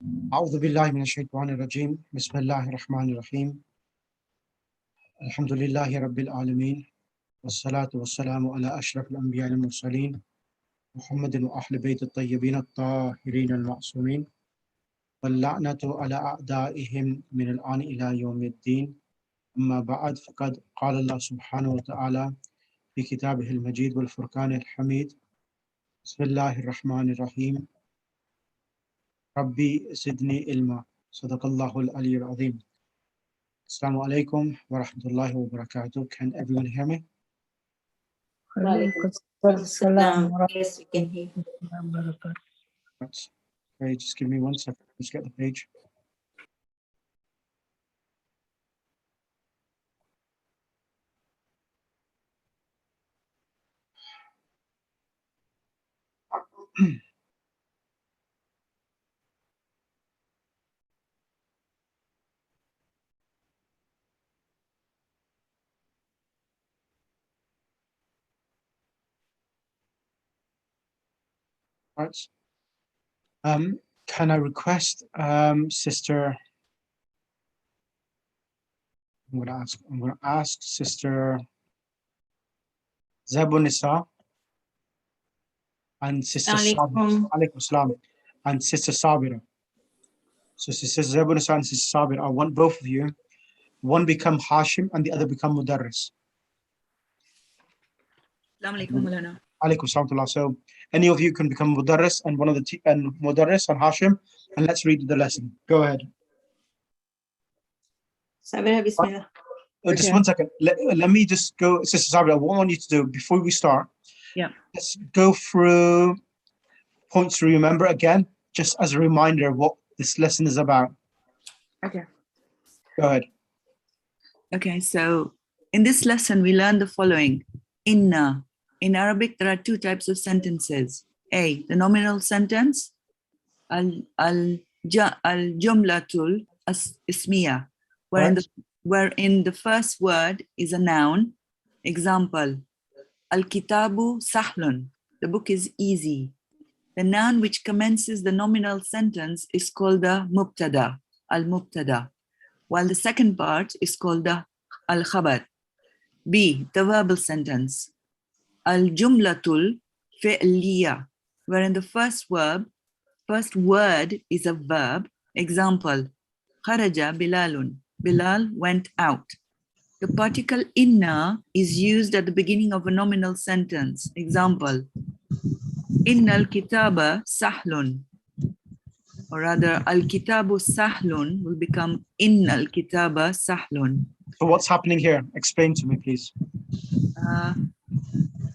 أعوذ بالله من الشيطان الرجيم بسم الله الرحمن الرحيم الحمد لله رب العالمين والصلاة والسلام على أشرف الأنبياء المرسلين محمد وأهل بيت الطيبين الطاهرين المعصومين واللعنة على أعدائهم من الآن إلى يوم الدين أما بعد فقد قال الله سبحانه وتعالى في كتابه المجيد والفرقان الحميد بسم الله الرحمن الرحيم ربي زدني علما صدق الله العلي العظيم. Assalamu alaikum wa rahmatullahi wa barakatuh. Can everyone hear me? Yes, we can hear. Right. Okay, just give me 1 second. Let's get the page. Right. Can I request Sister? I'm gonna ask Sister Zabunisa and Sister Sabira. Alaikum salam. And Sister Sabira. So Sister Zabunisa and Sister Sabira, I want both of you. One become Hashim and the other become Mudarris. Assalamu alaikum, Maulana. Alaikum salam. So any of you can become Mudarris and one of the and Mudarris and Hashim, and let's read the lesson. Go ahead. Sabira, bismillah. Just 1 second. Let me just go, Sister Sabira, what I want you to do before we start, let's go through points to remember again, just as a reminder of what this lesson is about. Okay. Go ahead. Okay, so in this lesson, we learned the following. Inna. In Arabic, there are two types of sentences. A, the nominal sentence, al-jumlatul ismiya, wherein the first word is a noun. Example, al-kitabu sahlun, the book is easy. The noun which commences the nominal sentence is called the mubtada, al-mubtada, while the second part is called the al-khabar. B, the verbal sentence, al-jumlatul fi'liya, wherein the first word is a verb. Example, kharaja bilalun, Bilal went out. The particle inna is used at the beginning of a nominal sentence. Example, innal kitaba sahlun, or rather al-kitabu sahlun will become innal kitaba sahlun. So what's happening here? Explain to me, please.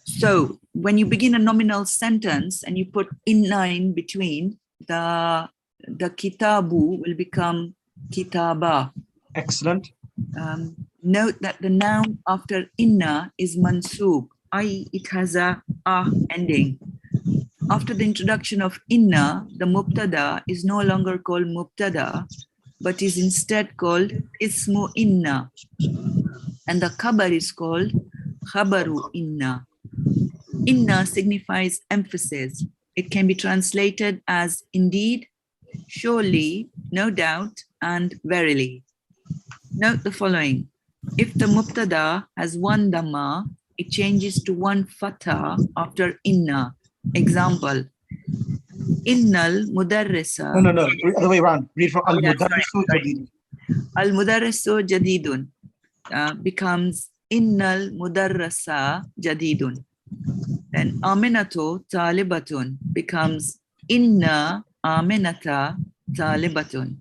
So when you begin a nominal sentence and you put inna in between, the kitabu will become kitaba. Excellent. Note that the noun after inna is mansub, i.e. it has a ending. After the introduction of inna, the mubtada is no longer called mubtada, but is instead called ismu inna, and the khabar is called khabaru inna. Inna signifies emphasis. It can be translated as indeed, surely, no doubt, and verily. Note the following. If the mubtada has one dhamma, it changes to one fatha after inna. Example, innal mudarrisa. No. Other way around. Read from al-mudarrisu jadidun. Al-mudarrisu jadidun becomes innal mudarrasa jadidun. Then aminatu talibatun becomes inna aminata talibatun.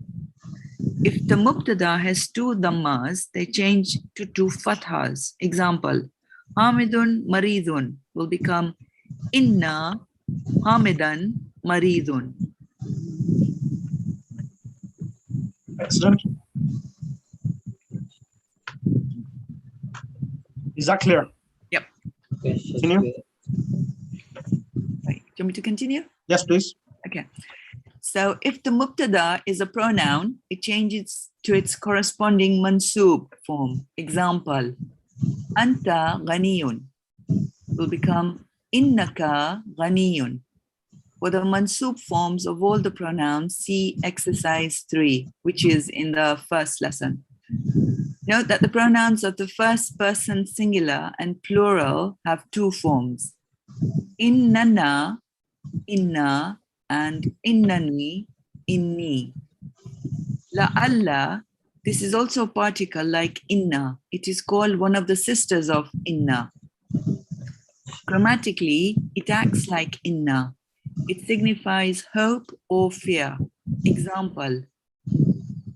If the mubtada has two dhammas, they change to two fathas. Example, hamidun maridun will become inna hamidan maridun. Excellent. Is that clear? Yep. Continue. Right. Do you want me to continue? Yes, please. Okay. So if the mubtada is a pronoun, it changes to its corresponding mansub form. Example, anta ghaniyun will become innaka ghaniyun. For the mansub forms of all the pronouns, see exercise 3, which is in the first lesson. Note that the pronouns of the first person singular and plural have two forms. Innana, inna, and innani, inni. La'alla, this is also a particle like inna. It is called one of the sisters of inna. Grammatically, it acts like inna. It signifies hope or fear. Example,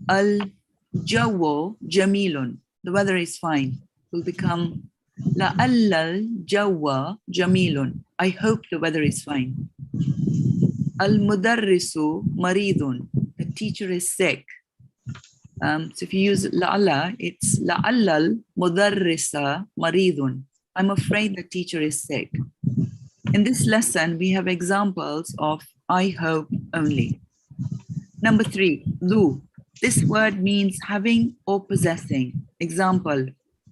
al-jawu jamilun. The weather is fine. Will become la'alla al-jawa jamilun. I hope the weather is fine. Al-mudarrisu maridun. The teacher is sick. So if you use la'alla, it's la'alla al-mudarrisa maridun. I'm afraid the teacher is sick. In this lesson, we have examples of I hope only. Number 3, dhu. This word means having or possessing. Example,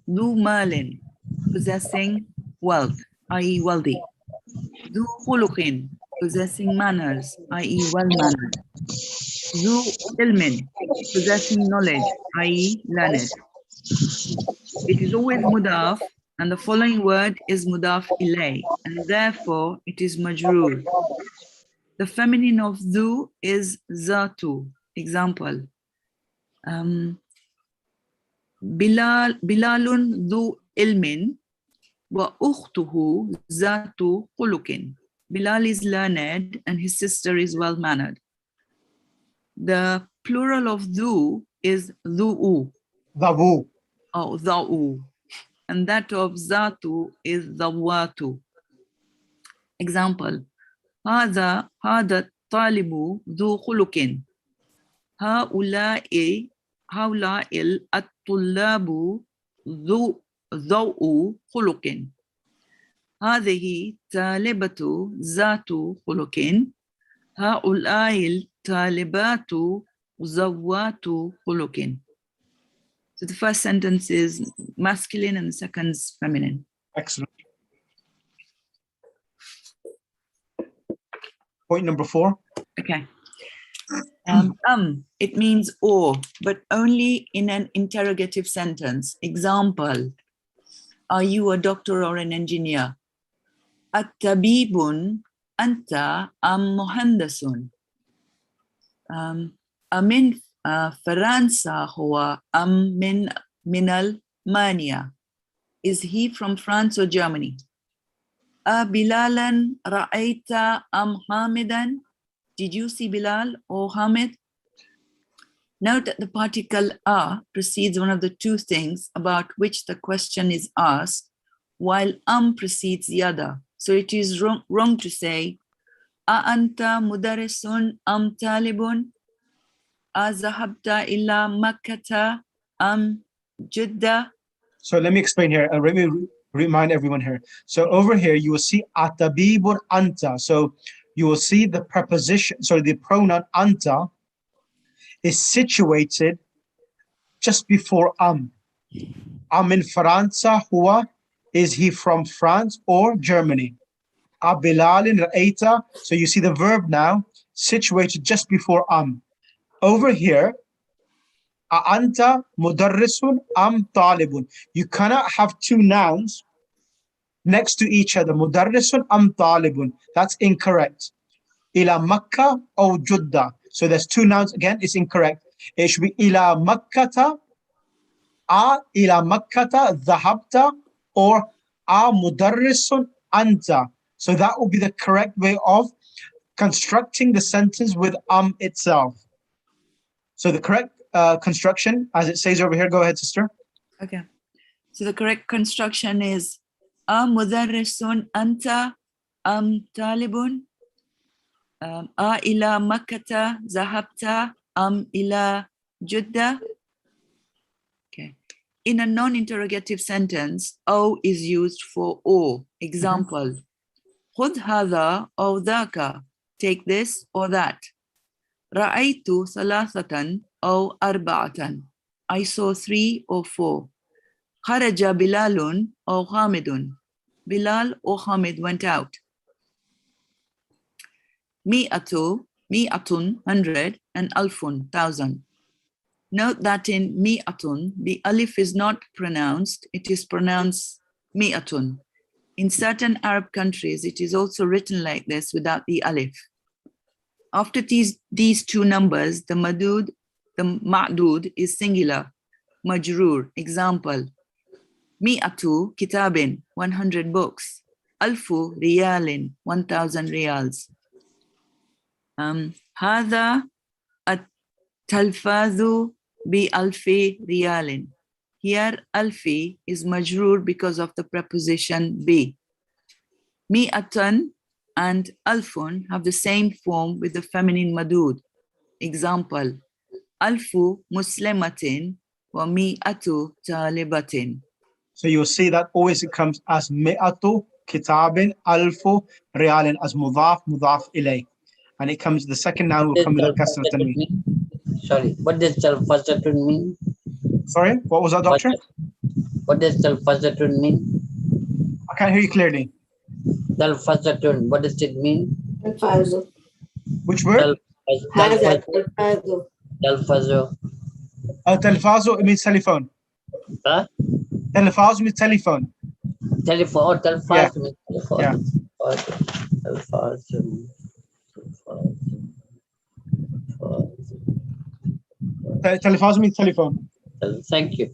dhu malin, possessing wealth, i.e. wealthy. Dhu khuluqin, possessing manners, i.e. well-mannered. Dhu ilmin, possessing knowledge, i.e. learned. It is always mudaf, and the following word is mudaf ilay, and therefore it is majroor. The feminine of dhu is zatu. Example, Bilalun dhu ilmin wa ukhtuhu zatu khuluqin. Bilal is learned and his sister is well-mannered. The plural of dhu is dhu'u. Dhabu. Oh, dha'u. And that of zatu is dhawatu. Example, هذا الطالب ذو خلق. هؤلاء الطلاب ذو خلق. هذه طالبة ذات خلق. هؤلاء الطالبات ذوات خلق. So the first sentence is masculine and the second is feminine. Excellent. Point number 4. Okay. It means or, but only in an interrogative sentence. Example, are you a doctor or an engineer? At-tabibun anta am muhandasun. Amin Faransa huwa am min al-Mania. Is he from France or Germany? Bilalan ra'aita am Hamidan? Did you see Bilal or Hamid? Note that the particle a precedes one of the two things about which the question is asked, while precedes the other. So it is wrong to say, a anta mudarrisun am talibun? A zahabta illa makkata am jidda? So let me explain here. Let me remind everyone here. So over here, you will see atabibun anta. So you will see the preposition, so the pronoun anta is situated just before am. Am in Faransa huwa, is he from France or Germany? A Bilalin ra'aita, so you see the verb now situated just before am. Over here, a anta mudarrisun am talibun. You cannot have two nouns next to each other. Mudarrisun am talibun. That's incorrect. Ila Makkah or Judda. So there's two nouns again, it's incorrect. It should be ila Makkata, a ila Makkata dhahabta, or a mudarrisun anta. So that will be the correct way of constructing the sentence with itself. So the correct construction, as it says over here, go ahead, sister. Okay. So the correct construction is a mudarrisun anta am talibun. A ila Makkata zahabta am ila Judda. Okay. In a non-interrogative sentence, O is used for or. Example, خذ هذا أو ذاك. Take this or that. رأيت ثلاثة أو أربعة. I saw 3 or 4. خرج بلال أو حامد. Bilal or Hamid went out. mi'atu, mi'atun, 100, and alfun, 1,000. Note that in mi'atun, the alif is not pronounced, it is pronounced mi'atun. In certain Arab countries, it is also written like this without the alif. After these two numbers, the ma'dud is singular, majroor. Example, mi'atu kitabin, 100 books. Alfu riyalin, 1,000 riyals. Hadha at-talfazu bi alfi riyalin. Here, alfi is majroor because of the preposition bi. Mi'atan and alfun have the same form with the feminine madud. Example, alfu muslimatin wa mi'atu talibatin. So you'll see that always it comes as mi'atu, kitabin, alfu, riyalin as mudaf, mudaf ilay. And it comes, the second noun will come with a kasra tanween. Sorry, what does talfazatun mean? Sorry, what was that, doctor? What does talfazatun mean? I can't hear you clearly. Talfazatun, what does it mean? Alfazo. Which word? Haza, alfazo. Talfazo. Telefazo, it means telephone. Huh? Telefazo means telephone. Telephone, or talfaz means telephone. Yeah. Talfazun. Telefazo means telephone. Thank you.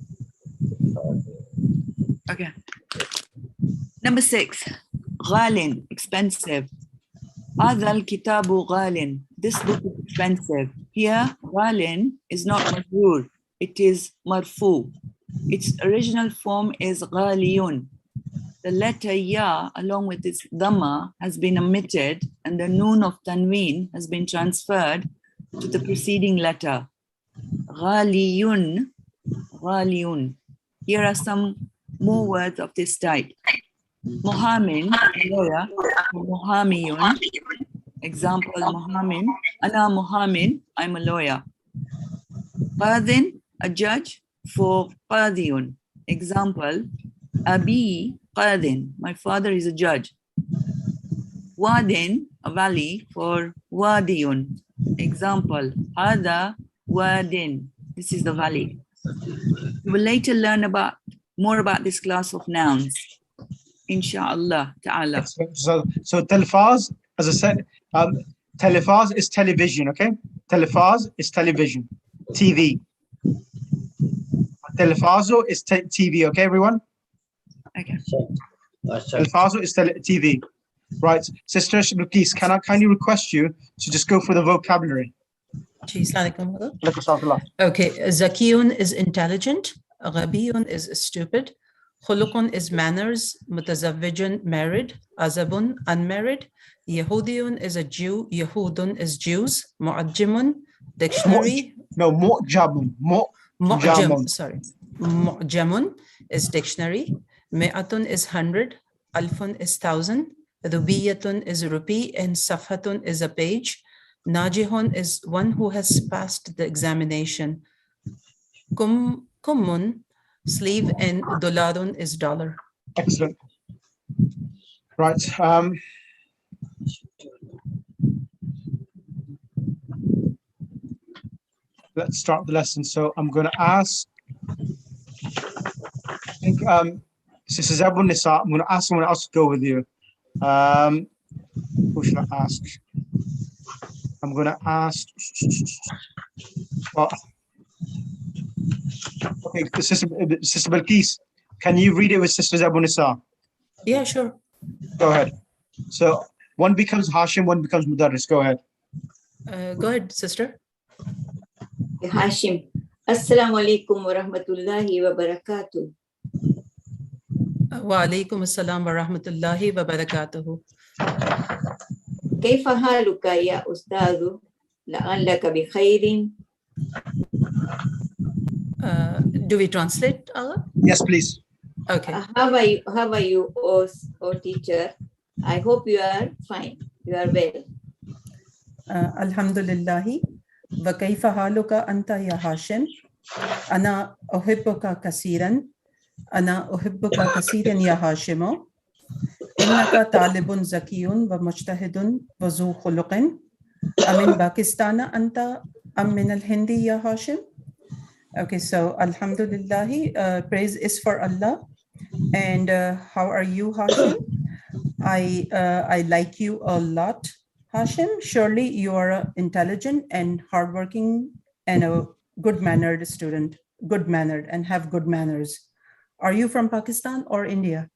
Okay. Number 6, ghalin, expensive. Hadha al-kitabu ghalin. This book is expensive. Here, ghalin is not majroor, it is marfu. Its original form is ghaliyun. The letter ya, along with its dhamma, has been omitted, and the noon of tanween has been transferred to the preceding letter. Ghaliyun, ghaliyun. Here are some more words of this type. Muhamin, a lawyer, muhamiyun. Example, muhamin, ana muhamin, I'm a lawyer. Qadhin, a judge, for qadiyun. Example, abi qadhin, my father is a judge. Wadin, a valley, for wadiyun. Example, hada wadin, this is the valley. We will later learn more about this class of nouns, inshallah ta'ala. So telefaz, as I said, telefaz is television, okay? Telefaz is television, TV. Telefazo is TV, okay, everyone? Okay. Telefazo is TV. Right, Sister Bilqis, can I kindly request you to just go for the vocabulary? Okay, Zakiyun is intelligent, Ghabiyun is stupid, Khuluqun is manners, Mutazawwijun married, Azabun unmarried, Yehudiyun is a Jew, Yehudun is Jews, Mu'ajjimun dictionary. Mu'jamun. Mu'jamun is dictionary, Mi'atun is 100, Alfun is 1,000, Rubiyatun is rupee, and Safhatun is a page. Najihun is one who has passed the examination. Kummun, sleeve, and dolarun is dollar. Excellent. Right. Let's start the lesson. So I'm going to ask, I think, Sister Zebul Nisa, I'm going to ask someone else to go with you. Who should I ask? I'm going to ask. Well, okay, Sister Bilqis, can you read it with Sister Zebul Nisa? Yeah, sure. Go ahead. So one becomes Hashim, one becomes Mudarris. Go ahead. Go ahead, sister. Hashim. Assalamu alaikum wa rahmatullahi wa barakatuh. Wa alaikum assalam wa rahmatullahi wa barakatuhu. كيف حالك يا أستاذ؟ لعلك بخير. Do we translate, Allah? Yes, please. Okay. How are you, oh teacher? I hope you are fine. You are well. Alhamdulillahi. Wa kayfa haluka anta ya Hashim? Ana uhibbuka kasiran. Ana uhibbuka kasiran ya Hashimo. إنك طالب ذكي ومجتهد وذو خلق أمن باكستان أنت أم من الهند يا هاشم? Okay, so Alhamdulillah, praise is for Allah. And how are you, Hashim? I like you a lot, Hashim. Surely you are an intelligent and hardworking and a good-mannered student, good-mannered and have good manners. Are you from Pakistan or India?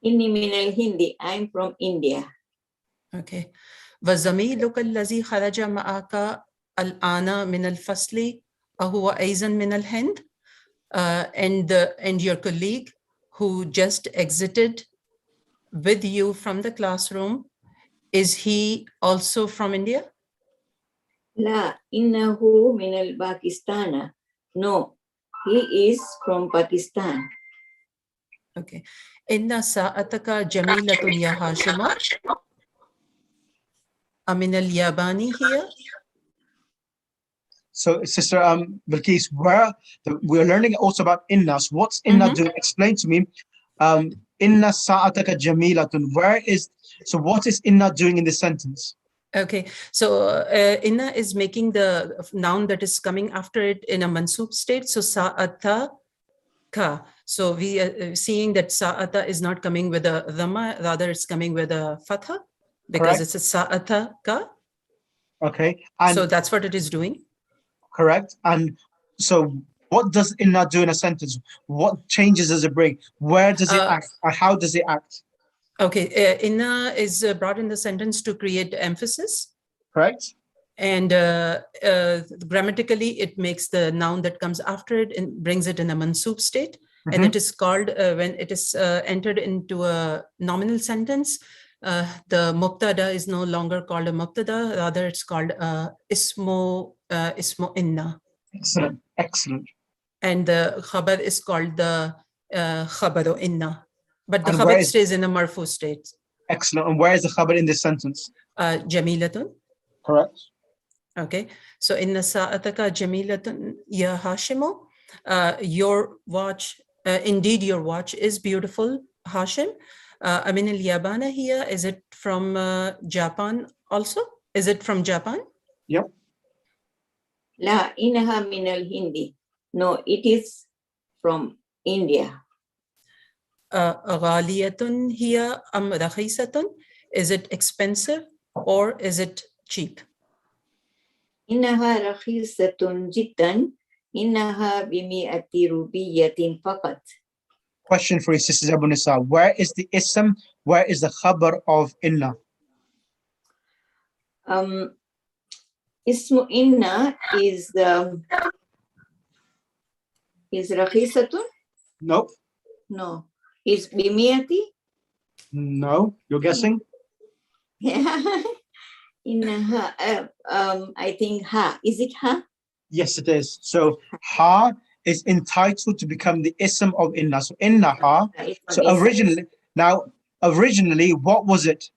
إني من الهند. I'm from India. Okay. وزميلك الذي خرج معك الآن من الفصل أهو أيضا من الهند? And your colleague who just exited with you from the classroom, is he also from India? لا إنه من الباكستان. No, he is from Pakistan. Okay. إن ساعتك جميلة يا هاشم أمن الياباني here? So, Sister Bilqis, we're learning also about inna. So what's inna doing? Explain to me. Inna sa'ataka jamilatun. So what is inna doing in this sentence? Okay, so inna is making the noun that is coming after it in a mansub state. So sa'ata ka. So we are seeing that sa'ata is not coming with a dhamma, rather it's coming with a fatha, because Correct. it's a sa'ata ka. Okay. And so that's what it is doing. Correct. And so what does inna do in a sentence? What changes does it bring? Where does it act? Or how does it act? Okay, inna is brought in the sentence to create emphasis. Correct. And grammatically, it makes the noun that comes after it and brings it in a mansub state. And it is called, when it is entered into a nominal sentence, the mubtada is no longer called a mubtada, rather it's called ismo inna. Excellent, excellent. And the khabar is called the khabaru inna. But the And khabar stays in a marfu state. Excellent. And where is the khabar in this sentence? Jamilatun. Correct. Okay, so inna sa'ataka jamilatun ya Hashimu. Your watch, indeed your watch is beautiful, Hashim. I mean, al-Yabana here, is it from Japan also? Is it from Japan? Yep. لا إنها من الهند. No, it is from India. غالية هي أم رخيصة? Is it expensive or is it cheap? إنها رخيصة جدا. إنها بمئة روبية فقط. Question for you, Sister Abu Nisa. Where is the ism? Where is the khabar of inna? اسم إن is رخيصة? Nope. No. Is بمئة? No. You're guessing? إنها I think ha. Is it ha? Yes, it is. So ha is entitled to become the ism of inna. So inna ha. So originally, what was it?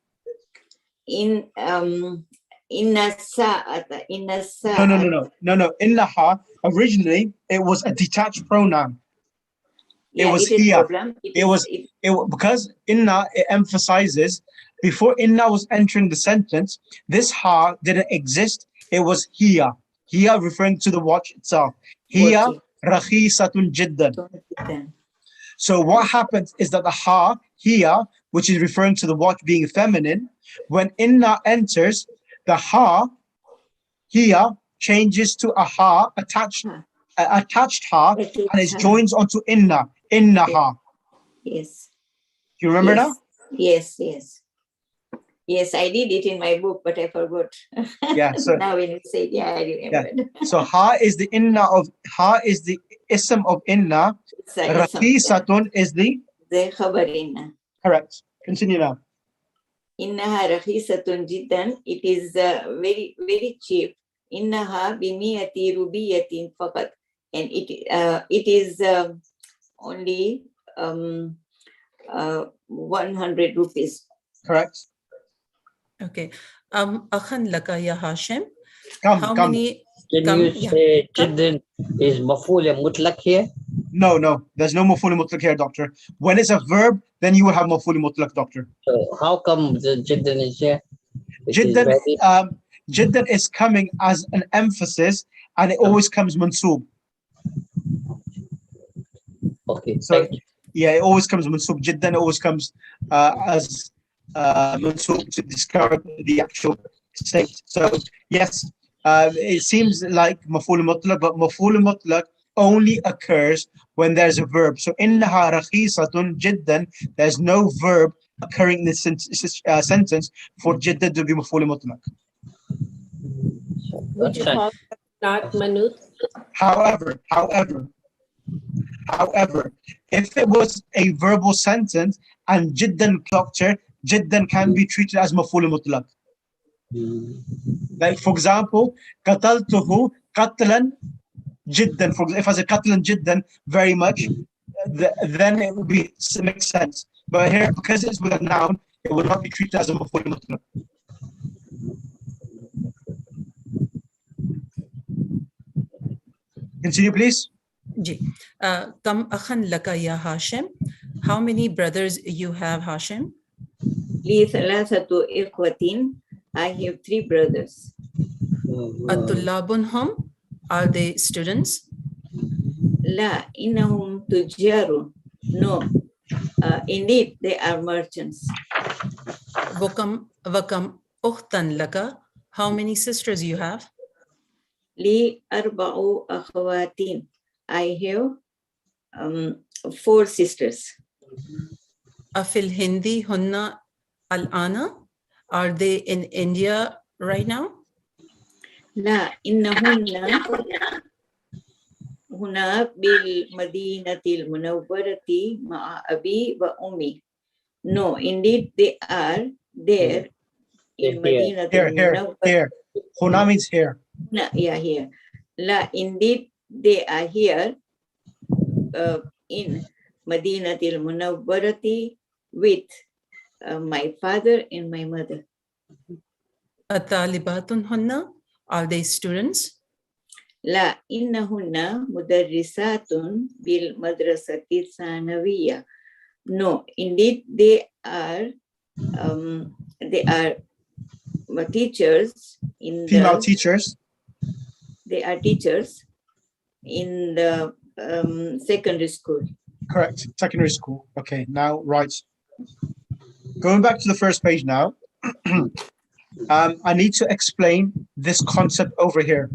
Inna sa'ata. No. Inna ha. Originally, it was a detached pronoun. Yeah, it was here. Because inna, it emphasizes before inna was entering the sentence, this ha didn't exist. It was here. Here referring to the watch itself. Here, rakhisatun jiddan. So what happens is that the ha here, which is referring to the watch being feminine, when inna enters, the ha here changes to a ha attached ha, and it joins onto inna ha. Yes. Do you remember now? Yes, I did it in my book, but I forgot. Yeah. So now when you say it, yeah, I remember. Yeah. So ha is the ism of inna. Rakhisatun is the khabar inna. Correct. Continue now. Innaha rakhisatun jiddan. It is very, very cheap. Innaha bimiyati rubiyatin faqat. And it is only 100 rupees. Correct. Okay. Akhan laka ya Hashim. Come. Can you say jiddan is maf'ul mutlaq here? No. There's no maf'ul mutlaq here, doctor. When it's a verb, then you will have maf'ul mutlaq, doctor. So how come the jiddan is here? Which is Jiddan, very, jiddan is coming as an emphasis, and it always comes mansoob. okay, So thank you. yeah, it always comes mansoob. Jiddan always comes as mansoob to describe the actual state. So yes, it seems like maf'ul mutlaq, but maf'ul mutlaq only occurs when there's a verb. So innaha rakhisatun jiddan, there's no verb occurring in this sentence for jiddan to be maf'ul mutlaq. Would you That's call that not manut? However, if it was a verbal sentence and jiddan clocked her, jiddan can be treated as maf'ul mutlaq. Like for example, qataltuhu qatlan jiddan. If I say qatlan jiddan very much, then it would be make sense. But here, because it's with a noun, it will not be treated as a maf'ul mutlaq. Continue, please. Ji. Kam akhan laka ya Hashim? How many brothers you have, Hashim? لي ثلاثة إخوة. I have 3 brothers. Atullabun hum? Are they students? لا إنهم تجار. No, indeed they are merchants. Vakam ukhtan laka? How many sisters you have? لي 4 أخوات. I have 4 sisters. Afil Hindi hunna al-ana? Are they in India right now? لا إنهن هنا بالمدينة المنورة مع أبي وأمي. No, indeed they are there in They're مدينة Here. المنورة. Huna means here. Yeah, here. La, indeed, they are here in Madinatil Munawwarati with my father and my mother. Atalibatun hunna? Are they students? La, innahunna mudarrisatun bil madrasati sanawiyya. No, indeed, they are teachers in Female the. teachers. They are teachers in the secondary school. Correct. Secondary school. Okay, now, right. Going back to the first page now. I need to explain this concept over here.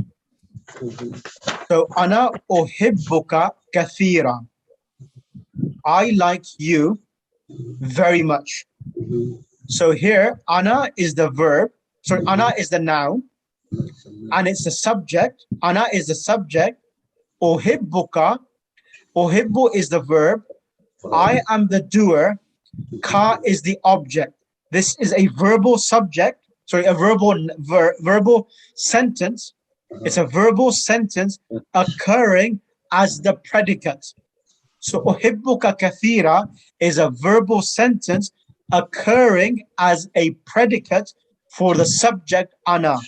So, ana uhibbuka kathira. I like you very much. So here, ana is the verb. Sorry, ana is the noun. And it's the subject. Ana is the subject. Uhibbuka. Uhibbu is the verb. I am the doer. Ka is the object. This is a verbal subject. Sorry, a verbal sentence. It's a verbal sentence occurring as the predicate. So uhibbuka kathira is a verbal sentence occurring as a predicate for the subject ana.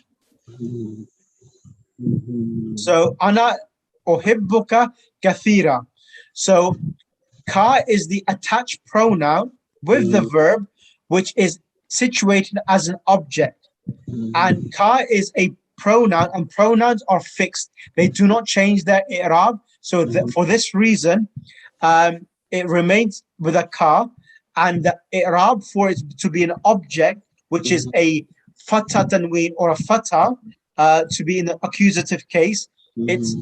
So ana uhibbuka kathira. So ka is the attached pronoun with the verb, which is situated as an object. And ka is a pronoun, and pronouns are fixed. They do not change their i'rab. So for this reason, it remains with a ka, and the i'rab for it to be an object, which is a fatha tanween or a fatha, to be in the accusative case, it's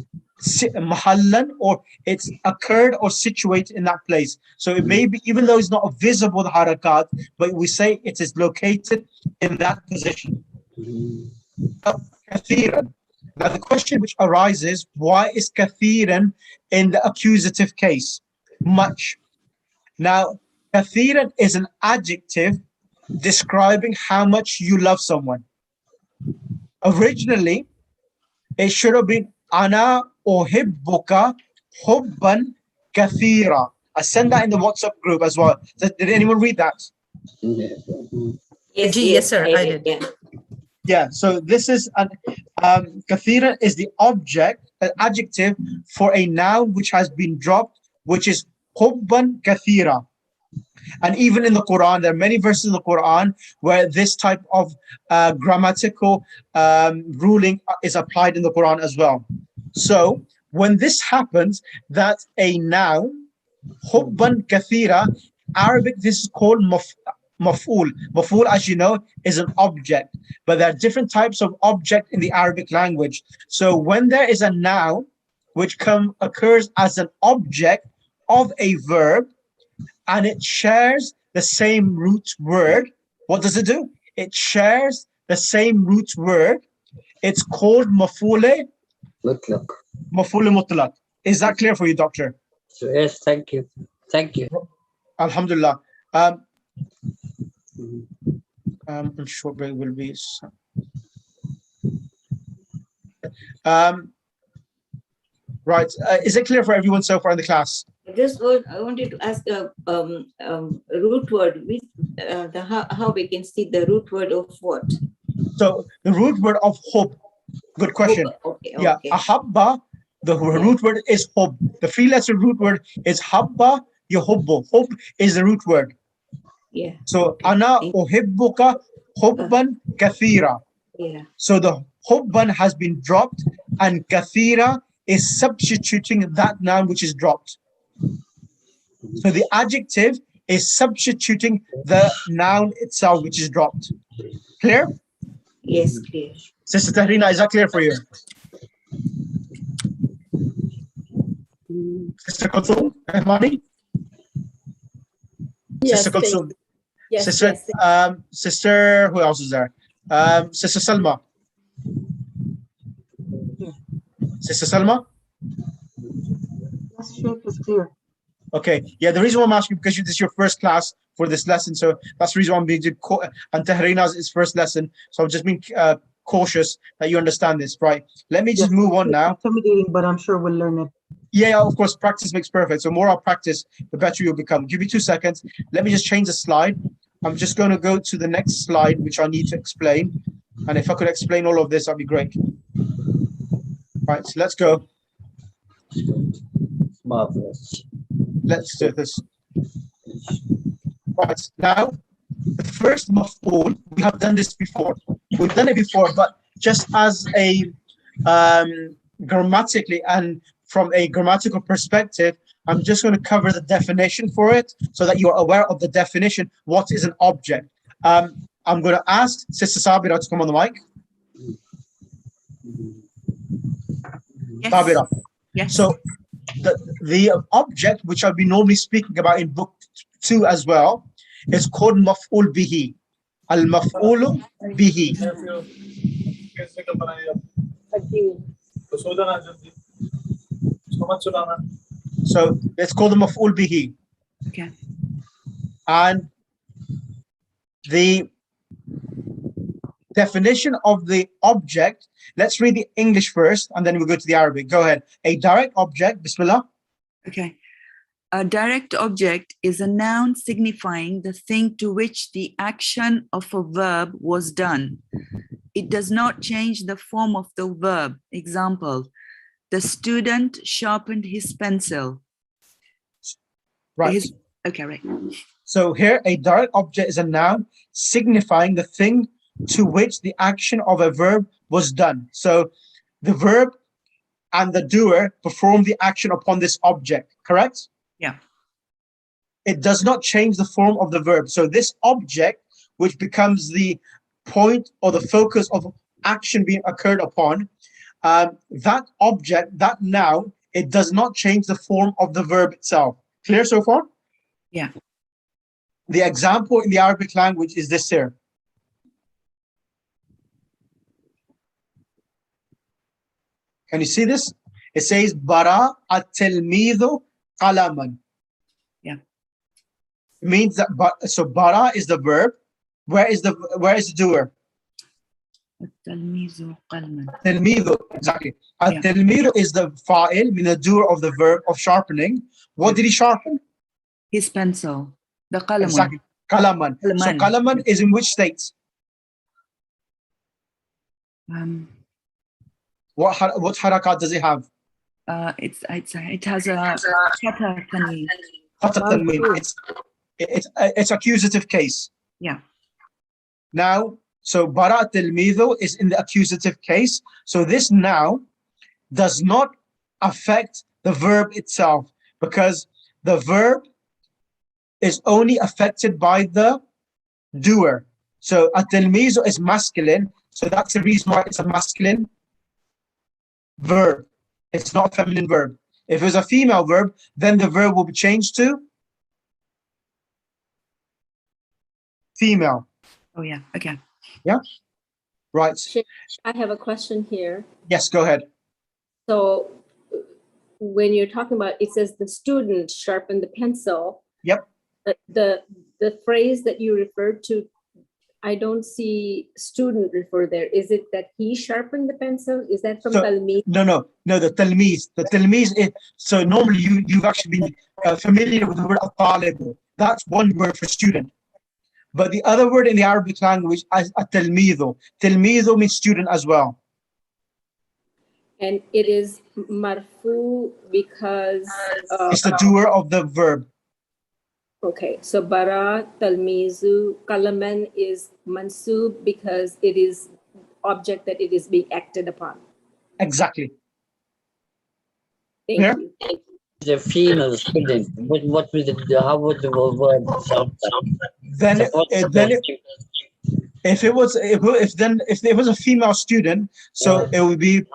mahallan, or it's occurred or situated in that place. So it may be, even though it's not a visible harakat, but we say it is located in that position. Kathiran. Now the question which arises, why is kathiran in the accusative case? Much. Now, kathiran is an adjective describing how much you love someone. Originally, it should have been ana uhibbuka hubban kathira. I sent that in the WhatsApp group as well. Did anyone read that? Yes, sir, I did. Yeah. Yeah, so this is an kathira is the object, an adjective for a noun which has been dropped, which is hubban kathira. And even in the Quran, there are many verses in the Quran where this type of grammatical ruling is applied in the Quran as well. So when this happens, that a noun, hubban kathira, Arabic, this is called maf'ul. Maf'ul, as you know, is an object, but there are different types of object in the Arabic language. So when there is a noun which occurs as an object of a verb, and it shares the same root word, what does it do? It shares the same root word. It's called maf'ul مطلق. mutlaq. Is that clear for you, doctor? So yes, thank you. Thank you. Alhamdulillah. I'm sure there will be some. Right. Is it clear for everyone so far in the class? I wanted to ask a root word. How we can see the root word of what? So the root word of hub. Good question. Okay. Yeah, Okay. ahabba, the root word is hub. The three-letter root word is habba yuhibbu. Hub is the root word. Yeah. So Okay. ana uhibbuka hubban kathira. Yeah. So the hubban has been dropped and kathira is substituting that noun which is dropped. So the adjective is substituting the noun itself which is dropped. Clear? Yes, clear. Sister Tahrina, is that clear for you? Sister Kulthum, Rahmani? Yes, Sister thank Kulthum. you. Yes, Sister, yes. Sister, who else is there? Sister Salma. Sister Salma? Yes, Sheikh, is clear. Okay. Yeah, the reason why I'm asking because this is your first class for this lesson, so that's the reason why I'm being and Tahrina's is first lesson, so I'm just being cautious that you understand this, right? Let me just move on now. Intimidating, but I'm sure we'll learn it. Yeah, of course, practice makes perfect. So more I'll practice, the better you'll become. Give me 2 seconds. Let me just change the slide. I'm just going to go to the next slide, which I need to explain. And if I could explain all of this, that'd be great. Right, so let's go. Marvelous. Let's do this. Right, now, the first maf'ul, we have done this before. We've done it before, but just as a grammatically and from a grammatical perspective, I'm just going to cover the definition for it so that you're aware of the definition. What is an object? I'm going to ask Sister Sabira to come on the mic. Yes. Sabira. Yes. So the object, which I'll be normally speaking about in book 2 as well, is called maf'ul bihi. Al-maf'ulu bihi. So it's called the maf'ul bihi. Okay. And the definition of the object, let's read the English first, and then we'll go to the Arabic. Go ahead. A direct object, bismillah. Okay. A direct object is a noun signifying the thing to which the action of a verb was done. It does not change the form of the verb. Example, the student sharpened his pencil. Right. Okay, right. So here, a direct object is a noun signifying the thing to which the action of a verb was done. So the verb and the doer perform the action upon this object, correct? Yeah. It does not change the form of the verb. So this object, which becomes the point or the focus of action being occurred upon, that object, that noun, it does not change the form of the verb itself. Clear so far? Yeah. The example in the Arabic language is this here. Can you see this? It says bara at-tilmidhu qalaman. Yeah. It means that so bara is the verb. Where is the doer? التلميذ قلما. Tilmidhu, exactly. At-tilmidhu is the fa'il, meaning the doer of the verb of sharpening. What did he sharpen? His pencil. The qalamun. Exactly. Qalaman. So qalaman is in which state? What harakat does it have? It has a fatha tanween. Fatha tanween. It's accusative case. Yeah. Now, so bara tilmidhu is in the accusative case. So this now does not affect the verb itself, because the verb is only affected by the doer. So at-tilmizu is masculine, so that's the reason why it's a masculine verb. It's not a feminine verb. If it was a female verb, then the verb will be changed to female. Oh yeah, okay. Yeah, right. I have a question here. Yes, go ahead. So when you're talking about, it says the student sharpened the pencil. Yep. The phrase that you referred to, I don't see student refer there. Is it that he sharpened the pencil? Is that from Talmiz? No, the talmiz. The talmiz is, so normally you've actually been familiar with the word at-talibu. That's one word for student. But the other word in the Arabic language is at-tilmidhu. Tilmidhu means student as well. And it is marfu because It's the doer of the verb. Okay, so bara talmizu kalaman is mansub because it is object that it is being acted upon. Exactly. Thank Yeah. you. The female student. What was it? How would the word sound? Then if it was a female student, so it would be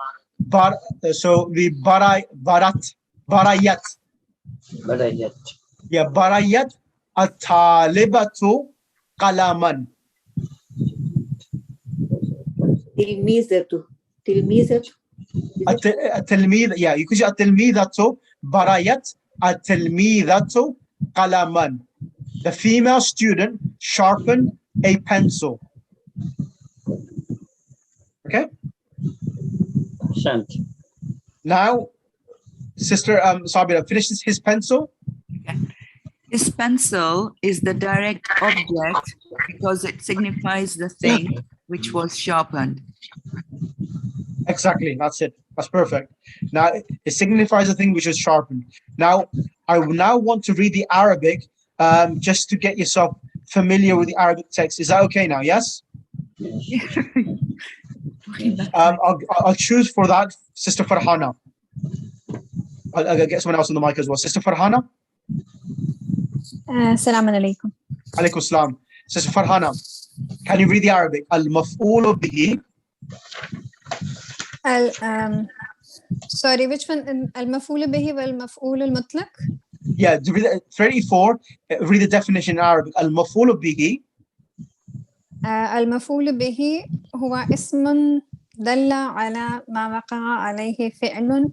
barayat. Barayat. Yeah, barayat at-talibatu qalaman. Tilmizatu. التلميذ, yeah, you could say التلميذة barayat التلميذة قلما. The female student sharpened a pencil. Okay. Shant. Now, Sister Sabira, finishes his pencil. Okay. His pencil is the direct object because it signifies the thing which was sharpened. Exactly, that's it. That's perfect. Now, it signifies the thing which was sharpened. Now, I now want to read the Arabic just to get yourself familiar with the Arabic text. Is that okay now? Yes? I'll choose for that Sister Farhana. I'll get someone else on the mic as well. Sister Farhana? Assalamu alaikum. Alaikum salam. Sister Farhana, can you read the Arabic? Al-maf'ulu bihi. Sorry, which one? Al-maf'ulu bihi wal-maf'ulu al-mutlaq? Yeah, 34. Read the definition in Arabic. Al-maf'ulu bihi. المفعول به هو اسم دل على ما وقع عليه فعل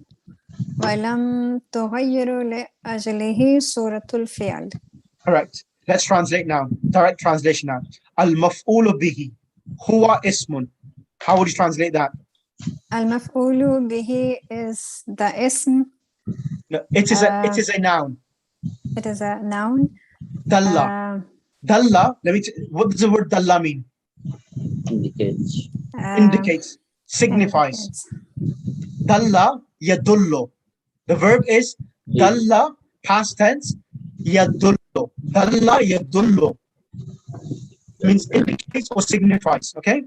ولم تغير لأجله صورة الفعل. Correct. Let's translate now. Direct translation now. Al-maf'ulu bihi huwa ismun. How would you translate that? المفعول به is the ism. No, it is a noun. It is a noun. Dalla. Dalla. What does the word dalla mean? Indicates. Indicates. Signifies. Dalla yadullu. The verb is dalla, past tense, yadullu. Dalla yadullu. Means indicates or signifies, okay?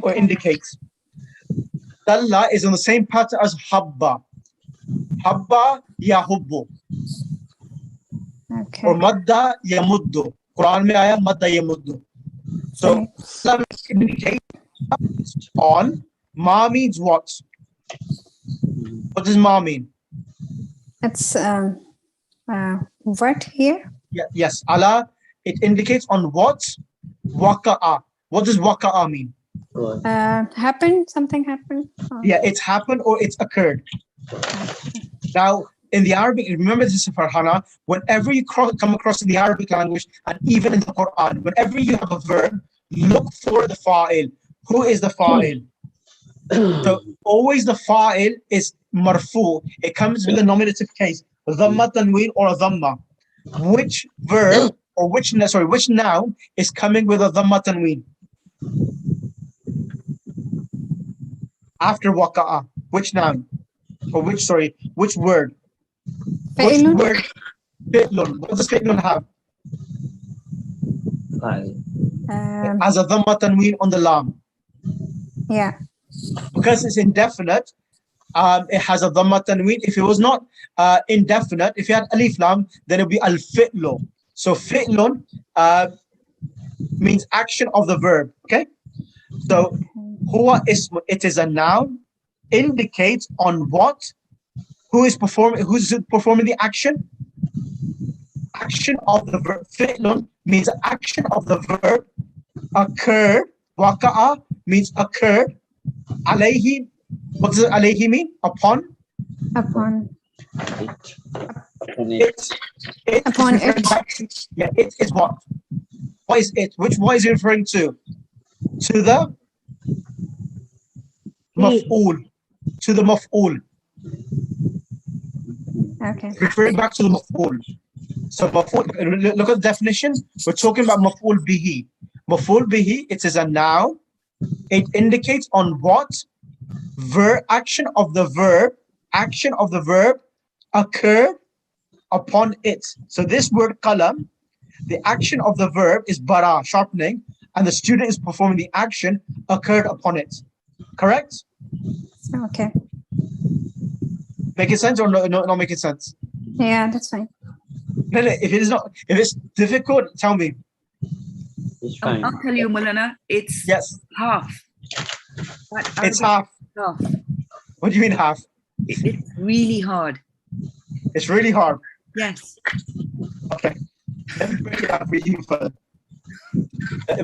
Or indicates. Dalla is on the same pattern as habba. Habba yahubbu. Okay. Or madda yamuddu. Quran mein aaya madda yamuddu. So dalla indicates on. Ma means what? What does ma mean? It's what here? Yeah, yes, ala. It indicates on what? Waqa'a. What does waqa'a mean? Happened. Something happened. Oh. Yeah, it's happened or it's occurred. Now, in the Arabic, remember this, Farhana, whenever you come across in the Arabic language and even in the Quran, whenever you have a verb, look for the fa'il. Who is the fa'il? So always the fa'il is marfu. It comes with a nominative case, dhamma tanween or a dhamma. Which verb or which noun is coming with a dhamma tanween? after waqa'a? Which noun? Or which word? Which فعل. word? Fi'lun. What does fi'lun have? As a dhamma tanween on the lam. Yeah. Because it's indefinite, it has a dhamma tanween. If it was not indefinite, if you had alif lam, then it would be al-fi'lu. So fi'lun means action of the verb. Okay. So huwa ism, it is a noun, indicates on what, who's performing the action. Action of the verb. Fi'lun means action of the verb occurred. Waqa'a means occurred. Alayhi, what does alayhi mean? Upon. Upon. It Upon is referring it. back to, yeah, it is what? What is it? What is it referring to? To the maf'ul. To the maf'ul. Okay. Referring back to the maf'ul. So maf'ul, look at the definition. We're talking about maf'ul bihi. Maf'ul bihi, it is a noun. It indicates on what action of the verb occurred upon it. So this word qalam, the action of the verb is bara, sharpening, and the student is performing the action occurred upon it. Correct? Okay. Making sense or not making sense? Yeah, that's fine. No, if it's difficult, tell me. It's fine. I'll tell you, Mulana, it's Yes, half. it's half. Half. What do you mean half? It's really hard. It's really hard. Yes. Okay. Let me break it out for you first.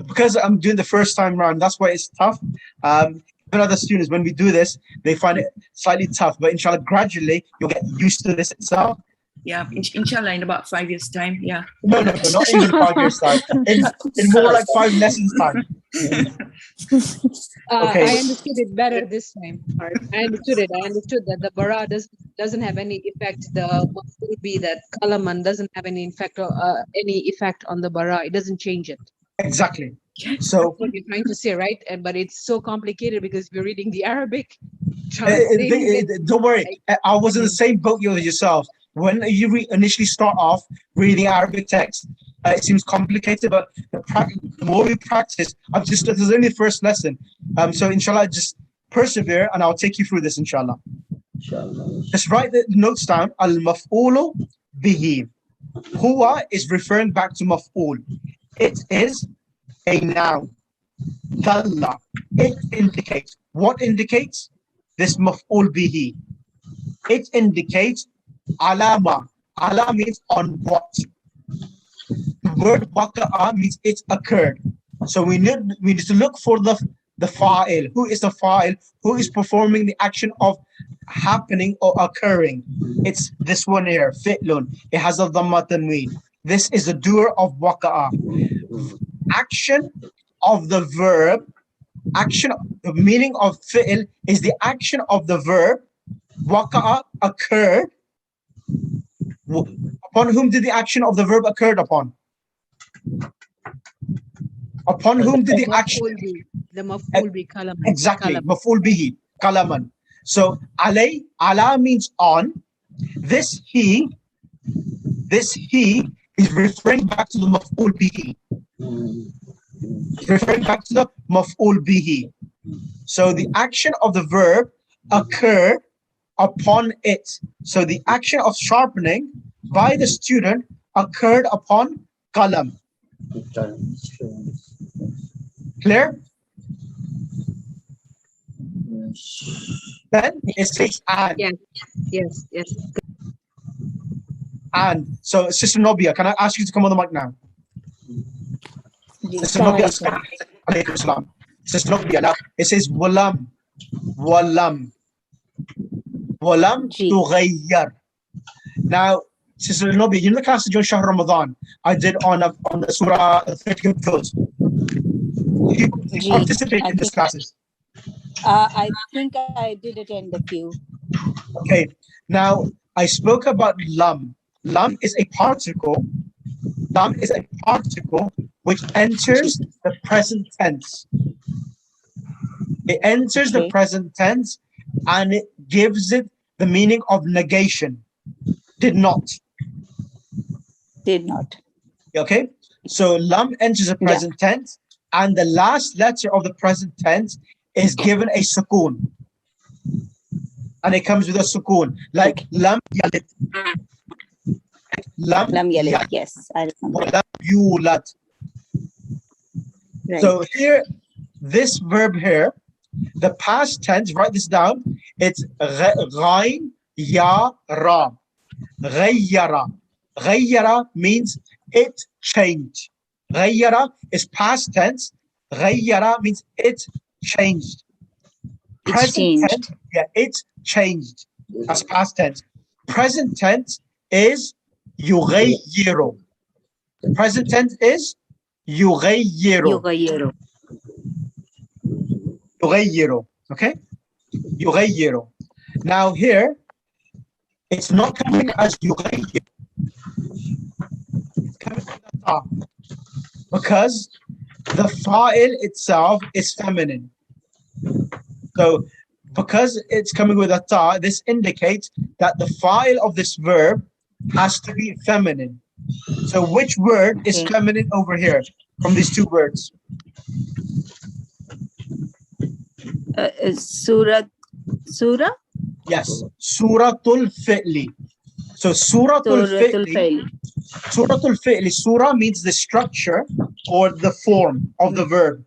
Because I'm doing the first time round, that's why it's tough. Even other students, when we do this, they find it slightly tough. But inshallah, gradually, you'll get used to this itself. Yeah, inshallah, in about 5 years' time. Yeah. No, not in 5 years' time. In more like 5 lessons' time. Okay. I understood it better this time. I understood it. I understood that the bara doesn't have any effect. The maf'ul be that kalaman doesn't have any effect on the bara. It doesn't change it. Exactly. That's So what you're trying to say, right? But it's so complicated because we're reading the Arabic. translating it. don't worry. I was in the same boat as yourself. When you initially start off reading Arabic text, it seems complicated, but the more we practice, this is only the first lesson. So inshallah, just persevere and I'll take you through this, inshallah. Inshallah. Just write the notes down. Al-maf'ulu bihi. Huwa is referring back to maf'ul. It is a noun. Dalla. It indicates. What indicates? This maf'ul bihi. It indicates alama. Ala means on what. The word waqa'a means it occurred. So we need to look for the fa'il. Who is the fa'il? Who is performing the action of happening or occurring? It's this one here, fi'lun. It has a dhamma tanween. This is the doer of waqa'a. Action of the verb. Action. The meaning of fi'l is the action of the verb. Waqa'a occurred. Upon whom did the action of the verb occurred upon? Upon whom did the action? The maf'ul be kalaman. Exactly. Maf'ul bihi. Kalaman. So alay, ala means on. This he is referring back to the maf'ul bihi. Referring back to the maf'ul bihi. So the action of the verb occurred upon it. So the action of sharpening by the student occurred upon qalam. Clear? Then it says and. Yes. And. So Sister Nobia, can I ask you to come on the mic now? Sister Nobia, alaykum salam. Sister Nobia, now it says walam. Walam tughayyar. Now, Sister Nobia, you know the class during Shahr Ramadan I did on the Surah 30 Fields. You participate in these classes? I think I did attend a few. Okay. Now, I spoke about lam. Lam is a particle. Lam is a particle which enters the present tense. It enters the Okay. present tense and it gives it the meaning of negation. Did not. Did not. Okay? So lam enters the present tense and the last letter of the present tense is given a sukoon. And it comes with a sukoon. Like lam yalid. Lam Lam yalid. yalid. Yes, I remember. Wa lam yulad. Right. So here, this verb here, the past tense, write this down. It's ghayn ya ra. Ghayyara. Ghayyara means it changed. Ghayyara is past tense. Ghayyara means it changed. It's Present changed. tense, yeah, it changed. That's past tense. Present tense is yughayyiru. Present tense is yughayyiru. Yughayyiru. Yughayyiru. Okay? Yughayyiru. Now here, it's not coming as yughayyiru. It's coming with a ta. Because the fa'il itself is feminine. So because it's coming with a ta, this indicates that the fa'il of this verb has to be feminine. So which word is Okay. feminine over here from these two words? Surah. Yes, Suratul Fi'li. So Suratul Suratul Fi'li, Fail. Suratul Fi'li, Surah means the structure or the form of the verb.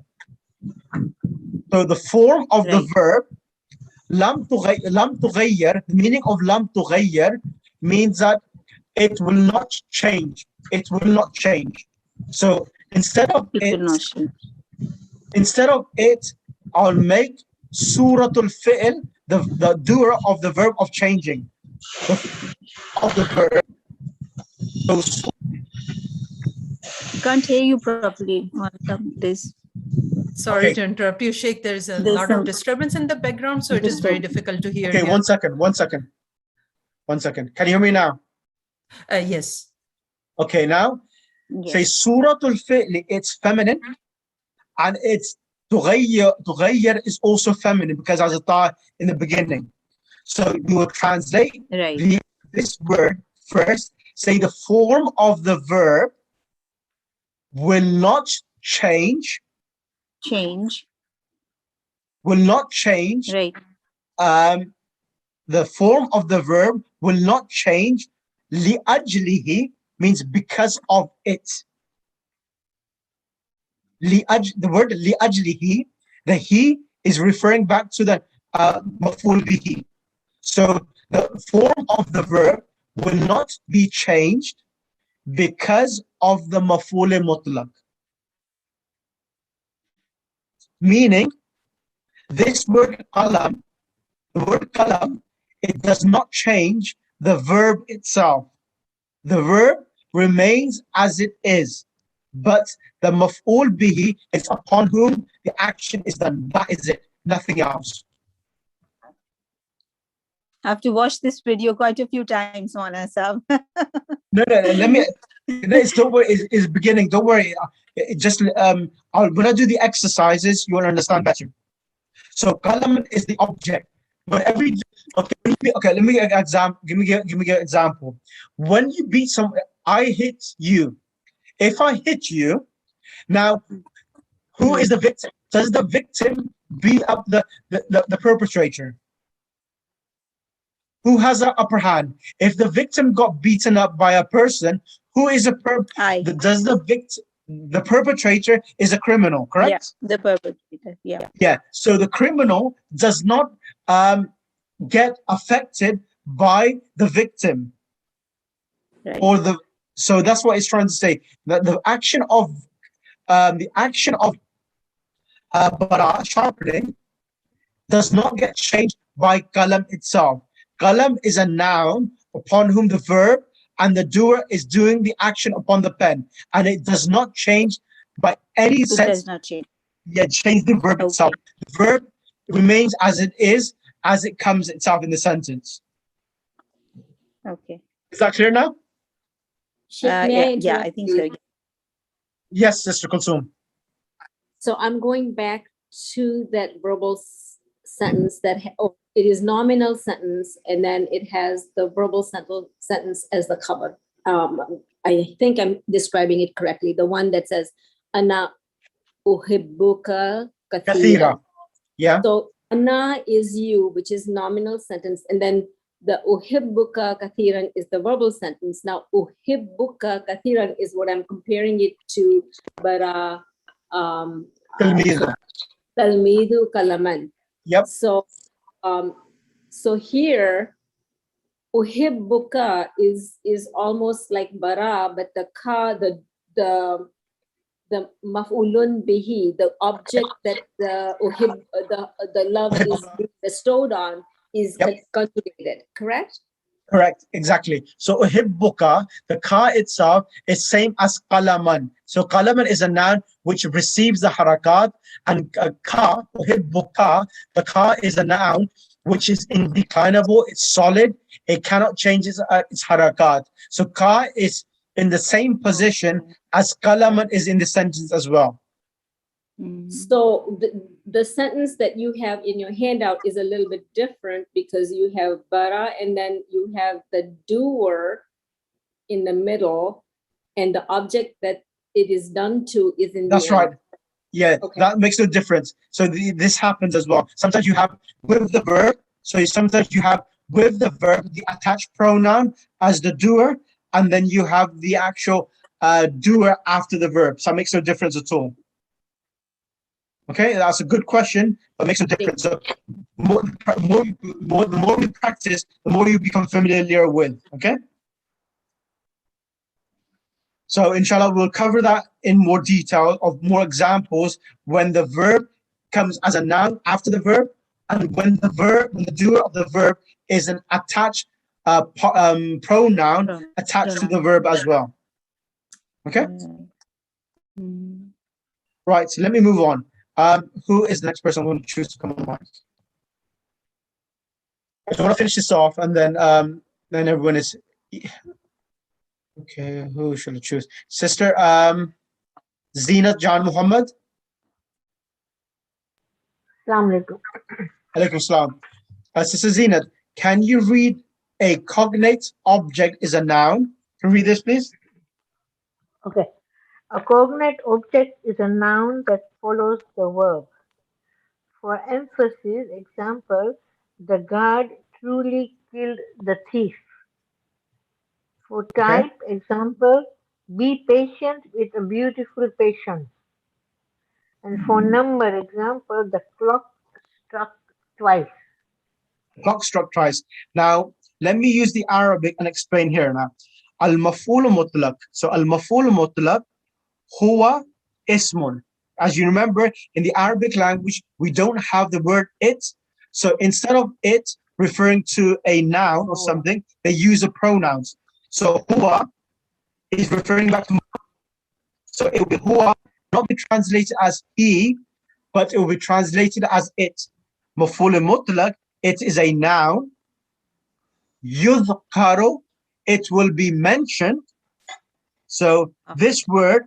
So the form of the verb, lam tughayyar, the meaning of lam tughayyar means that it will not change. It will not change. So instead of it, I'll make Suratul Fi'l the doer of the verb of changing. Of the verb. So, Can't hear you properly, Monica, please. Sorry Okay. to interrupt you, Sheikh. There's a There's lot some of disturbance in the background, so it is very difficult to hear okay, you. 1 second, 1 second. 1 second. Can you hear me now? Yes. Okay, now say Suratul Fi'li, it's feminine, and it's tughayyar is also feminine because there's a ta in the beginning. So you will translate this word first, say the form of the verb will not change. Will not change. Right. The form of the verb will not change. Li'ajlihi means because of it. The word li'ajlihi, the he is referring back to the maf'ul bihi. So the form of the verb will not be changed because of the maf'ul mutlaq. Meaning, this word qalam, the word qalam, it does not change the verb itself. The verb remains as it is, but the maf'ul bihi is upon whom the action is done. That is it, nothing else. I have to watch this video quite a few times, Mona Sab. No, let me. Don't worry. It's beginning. Don't worry. Just when I do the exercises, you will understand better. So qalam is the object. But every okay, let me give an example. Give me an example. When you beat someone, I hit you. If I hit you, now who is the victim? Does the victim beat up the perpetrator? Who has an upper hand? If the victim got beaten up by a person, who is a the perpetrator is a criminal, correct? Yeah, the perpetrator. Yeah. Yeah. So the criminal does not get affected by the victim, or the. So that's what it's trying to say. That the action of bara, sharpening, does not get changed by qalam itself. Qalam is a noun upon whom the verb and the doer is doing the action upon the pen, and it does not change by any sense. It does not change. Yeah, change the verb itself. The verb remains as it is, as it comes itself in the sentence. Okay. Is that clear now? Yeah, I think so. Yes, Sister Kulsum. So I'm going back to that verbal sentence that it is nominal sentence, and then it has the verbal sentence as the cover. I think I'm describing it correctly. The one that says "Ana uhibbuka Kathira. kathira." Yeah. So "ana" is you, which is nominal sentence, and then the uhibbuka kathiran is the verbal sentence. Now uhibbuka kathiran is what I'm comparing it to, but Tilmizu. talmidu kalaman. Yep. So so here uhibbuka is almost like bara, but the ka, the maf'ulun bihi, the object that the love is being bestowed on is conjugated, correct? Correct, exactly. So uhibbuka, the ka itself is same as qalaman. So qalaman is a noun which receives the harakat, and ka, uhibbuka, the ka is a noun which is indeclinable, it's solid, it cannot change its harakat. So ka is in the same position as qalaman is in the sentence as well. So the sentence that you have in your handout is a little bit different because you have bara and then you have the doer in the middle, and the object that it is done to is in That's the end. right. Yeah, Okay. that makes no difference. So this happens as well. Sometimes you have with the verb. So sometimes you have with the verb, the attached pronoun as the doer, and then you have the actual doer after the verb. So it makes no difference at all. Okay, that's a good question, but makes no difference. So the more you practice, the more you become familiar with. Okay. So inshallah, we'll cover that in more detail of more examples when the verb comes as a noun after the verb, and when the doer of the verb is an attached pronoun attached to the verb as well. Okay. Right. So let me move on. Who is the next person I'm going to choose to come on mic? I just want to finish this off, and then everyone is. Okay, who should I choose? Sister Zeenat Jan Muhammad. Assalamu alaikum. Alaikum salam. Sister Zeenat, can you read a cognate object is a noun? Can you read this, please? Okay. A cognate object is a noun that follows the verb. For emphasis, example, the guard truly killed the thief. For type, example, be patient with a beautiful patience. And for number, example, the clock struck twice. Clock struck twice. Now, let me use the Arabic and explain here now. Al-maf'ul mutlaq. So al-maf'ul mutlaq, huwa ismun. As you remember, in the Arabic language, we don't have the word it. So instead of it referring to a noun or something, they use the pronouns. So huwa is referring back to. So it will be huwa, not be translated as he, but it will be translated as it. Maf'ul mutlaq, it is a noun. Yudhkaru, it will be mentioned. So this word,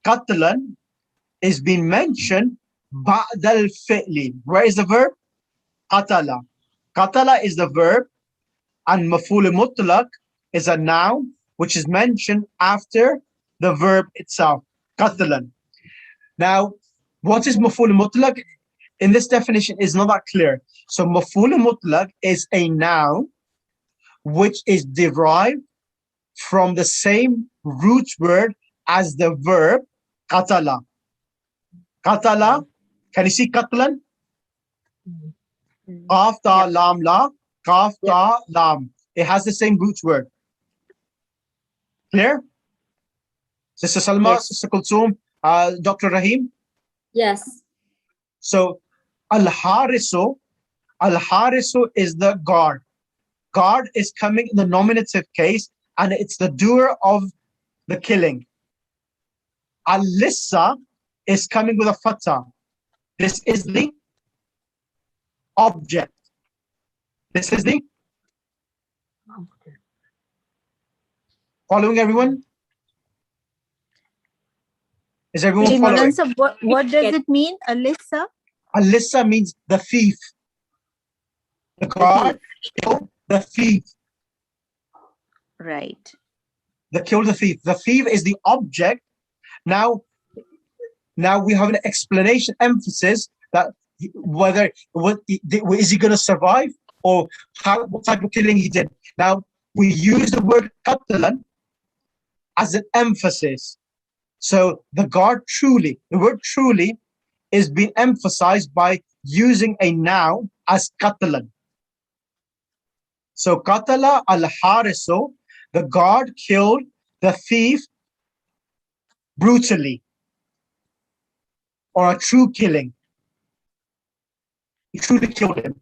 qatlan, is being mentioned ba'd al-fi'li. Where is the verb? Qatala. Qatala is the verb, and maf'ul mutlaq is a noun which is mentioned after the verb itself. Qatlan. Now, what is maf'ul mutlaq? In this definition is not that clear. So maf'ul mutlaq is a noun which is derived from the same root word as the verb qatala. Qatala, can you see qatlan? Qaf ta lam la, qaf ta lam. It has the same root word. Clear? Sister Salma, Yes. Sister Kulthum, Dr. Rahim? Yes. So al-harisu is the guard. Guard is coming in the nominative case, and it's the doer of the killing. Al-lissa is coming with a fatha. This is the object. This is the following everyone? Is everyone following? What does it mean, Alyssa? Alissa means the thief. The guard killed the thief. Right. Killed the thief. The thief is the object. Now we have an explanation, emphasis that is he going to survive, or what type of killing he did. Now we use the word qatlan as an emphasis. So the word truly is being emphasized by using a noun as qatlan. So qatala al-harisu, the guard killed the thief brutally, or a true killing. He truly killed him.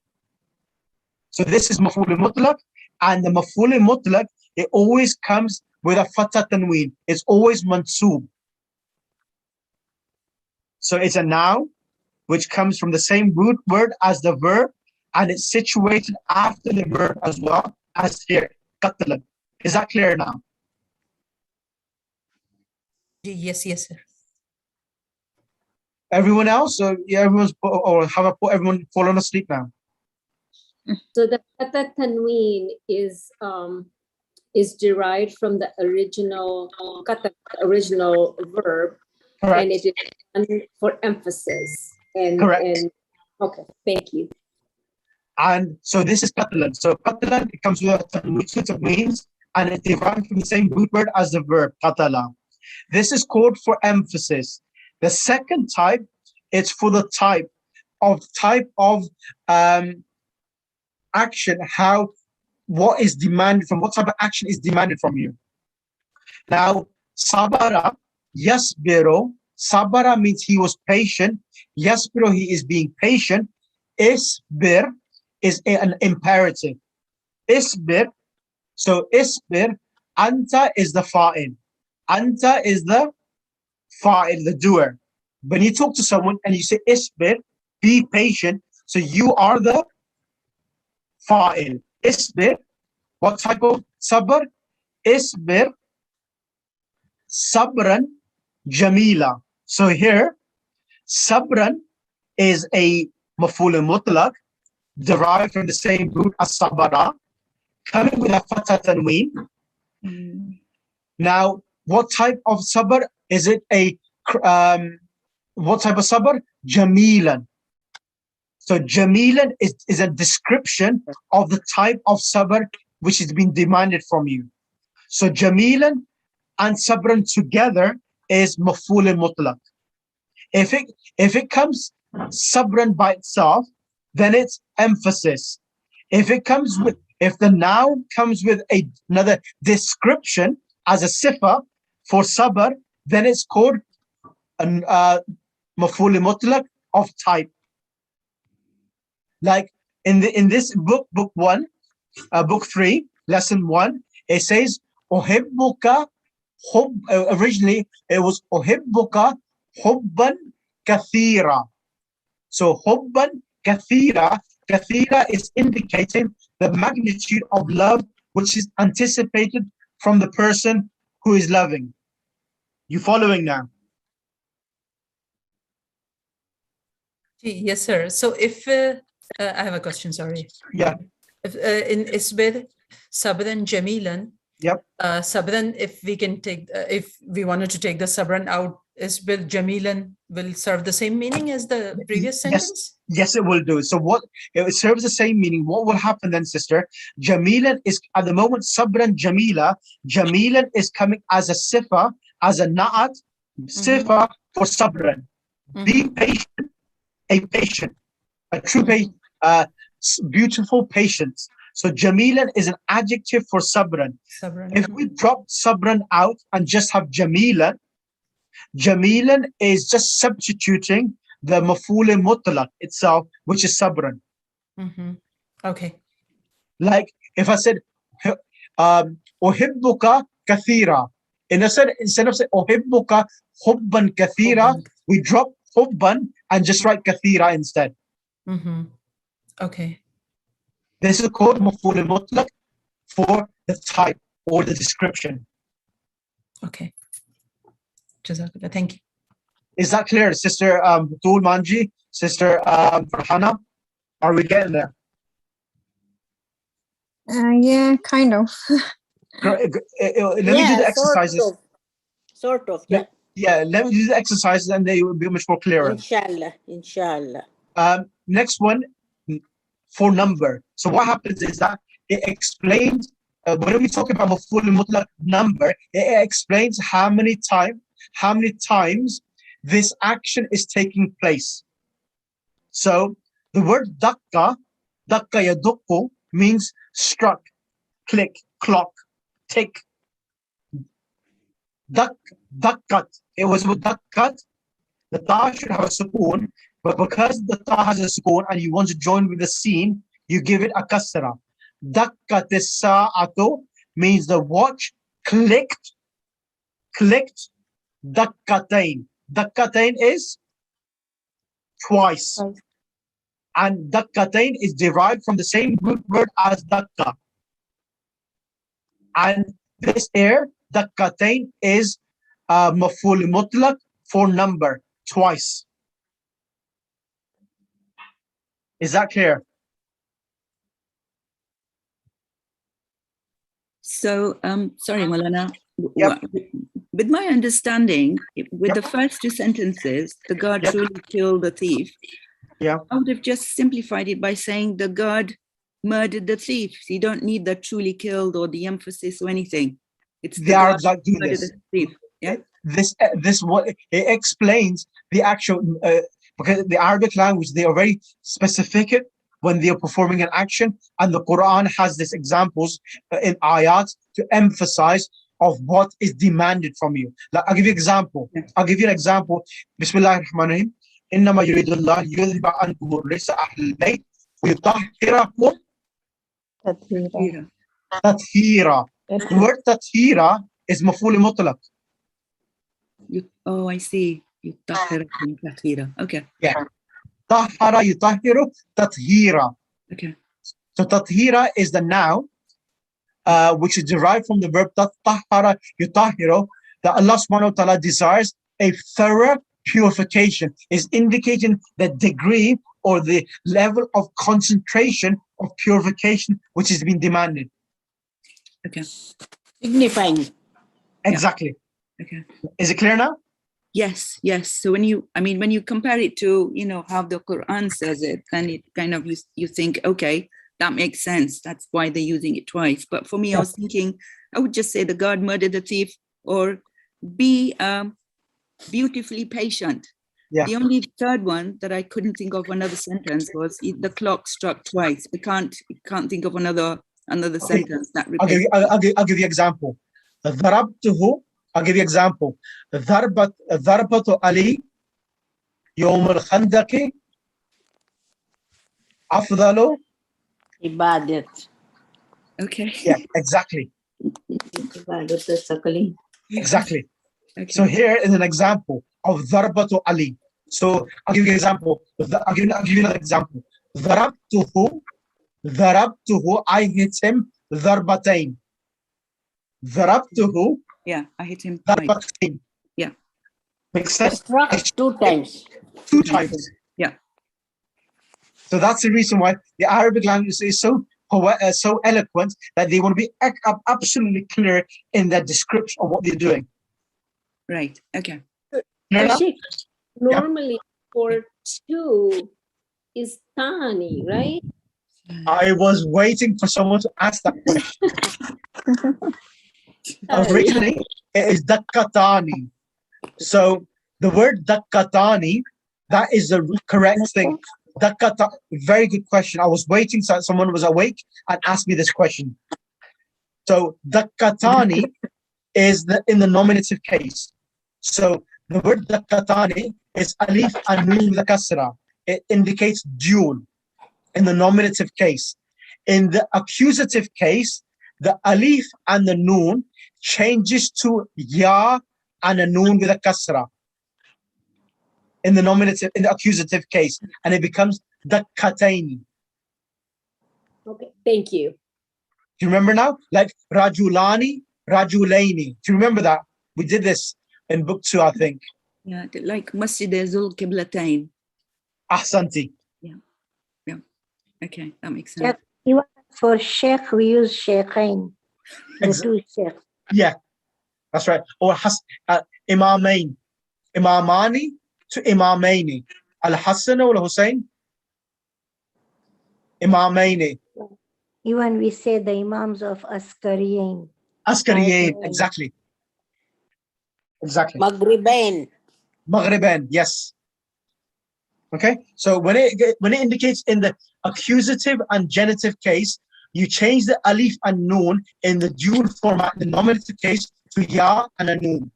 So this is maf'ul mutlaq, and the maf'ul mutlaq, it always comes with a fatha tanween. It's always mansoob. So it's a noun which comes from the same root word as the verb, and it's situated after the verb as well as here, qatlan. Is that clear now? Yes, sir. Everyone else? So yeah, everyone fallen asleep now? So the fatha tanween is derived from the original verb. Correct. And it is done for emphasis. Correct. Okay, thank you. And so this is qatlan. So qatlan, it comes with a tanween, and it's derived from the same root word as the verb qatala. This is called for emphasis. The second type, it's for the type of action, what is demanded from, what type of action is demanded from you. Now, sabara, yasbiru, sabara means he was patient. Yasbiru, he is being patient. Isbir is an imperative. Isbir, so isbir, anta is the fa'il. Anta is the fa'il, the doer. When you talk to someone and you say isbir, be patient, so you are the fa'il. Isbir, what type of sabr? Isbir, sabran, jamila. So here, sabran is a maf'ul mutlaq, derived from the same root as sabara, coming with a fatha tanween. Now, what type of sabr is it? What type of sabr? Jamilan. So jamilan is a description of the type of sabr which is being demanded from you. So jamilan and sabran together is maf'ul mutlaq. If it comes sabran by itself, then it's emphasis. If the noun comes with another description as a sifa for sabr, then it's called maf'ul mutlaq of type. Like in this book 1, book 3, lesson 1, it says uhibbuka originally it was uhibbuka hubban kathira. So hubban kathira is indicating the magnitude of love which is anticipated from the person who is loving. You following now? Yes, sir. So if I have a question, sorry. Yeah. If, in Isbir, Sabran, Jamilan. Yep. Sabran, if we wanted to take the Sabran out, Isbir, Jamilan will serve the same meaning as the previous sentence? Yes, it will do. So it serves the same meaning. What will happen then, sister? Jamilan is, at the moment, Sabran Jamila, Jamilan is coming as a sifa, as a na'at, sifa for Sabran. Be patient, a true patient, beautiful patience. So Jamilan is an adjective for Sabran. If we drop Sabran out and just have Jamilan, Jamilan is just substituting the maf'ul mutlaq itself, which is Sabran. Okay. Like if I said, uhibbuka kathira, instead of saying uhibbuka hubban kathira, we drop hubban and just write kathira instead. Okay. This is called maf'ul mutlaq for the type or the description. Okay. Jazakallah. Thank you. Is that clear, Sister Tul Manji, Sister Farhana? Are we getting there? Yeah, kind of. Let me do the exercises. Sort of, yeah. Yeah, let me do the exercises and they will be much more clearer. Inshallah. Next one, for number. So what happens is that it explains, when we talk about maf'ul mutlaq number, it explains how many times this action is taking place. So the word dakka yadukku, means struck, click, clock, tick. Dakkat, it was with dakkat. The ta should have a sukoon, but because the ta has a sukoon and you want to join with the scene, you give it a kasra. Dakkat as-sa'atu means the watch clicked. Dakkatain. Dakkatain is twice. And dakkatain is derived from the same root word as dakka. And this here, dakkatain, is maf'ul mutlaq for number, twice. Is that clear? So, sorry, Malana. Yep. With my understanding, with the first two sentences, the guard truly killed the thief. Yeah. I would have just simplified it by saying the guard murdered the thief. You don't need the truly killed or the emphasis or anything. It's the Arabs guard like do murdered this. the thief. Yeah. This what it explains the actual because the Arabic language, they are very specific when they are performing an action, and the Quran has these examples in ayat to emphasize of what is demanded from you. Like, I'll give you an example. I'll give you an example. Bismillahir Rahmanir Rahim. إنما يريد الله يذهب عنكم الرجس أهل البيت ويطهركم تطهيرا. The word tathira is maf'ul mutlaq. Oh, I see. يطهركم تطهيرا. Okay. Yeah. Tahara yutahhiru tathira. Okay. So tathira is the noun, which is derived from the verb tahara yutahhiru, that Allah subhanahu wa ta'ala desires a thorough purification, is indicating the degree or the level of concentration of purification which has been demanded. Okay. Signifying. Exactly. Yeah. Okay. Is it clear now? Yes. So when you compare it to, how the Quran says it, then it kind of, you think, okay, that makes sense. That's why they're using it twice. But for me, I was thinking, I would just say the guard murdered the thief, or be beautifully patient. Yeah. The only third one that I couldn't think of another sentence was the clock struck twice. I can't think of another sentence that repeats. I'll give you example. ضربته. I'll give you example. ضربة علي يوم الخندق أفضل Ibadat. Okay. Yeah, exactly. Exactly. Okay. So here is an example of ضربة علي. So I'll give you an example. I'll give you another example. ضربته, I hit him ضربتين. ضربته. Yeah, I hit him twice. Yeah. Makes sense? Struck 2 times. 2 times. Yeah. So that's the reason why the Arabic language is so eloquent that they want to be absolutely clear in their description of what they're doing. Right. Okay. Normally for 2 is tani, right? I was waiting for someone to ask that question. Originally, it is dakkatani. So the word dakkatani, that is the correct thing. Dakkata, very good question. I was waiting so someone was awake and asked me this question. So dakkatani is in the nominative case. So the word dakkatani is alif and noon with a kasra. It indicates dual in the nominative case. In the accusative case, the alif and the noon changes to ya and a noon with a kasra in the nominative, in the accusative case, and it becomes dakkataini. Okay, thank you. Do you remember now? Like rajulani, rajulaini. Do you remember that? We did this in book 2, I think. Yeah, like Masjid Zul Qiblatain. Ahsanti. Okay, that makes Sheikh, sense. even for sheikh, we use sheikhain, the Ex- two sheikhs. Yeah, that's right. Or Imamain. Imamani to Imamaini. Al-Hassan or Hussein? Imamaini. Even we say the imams of Askariyin. Askariyin. Exactly. Exactly. Maghribain. Maghriban. Yes. Okay. So when it indicates in the accusative and genitive case, you change the alif and noon in the dual format, the nominative case, to ya and a noon.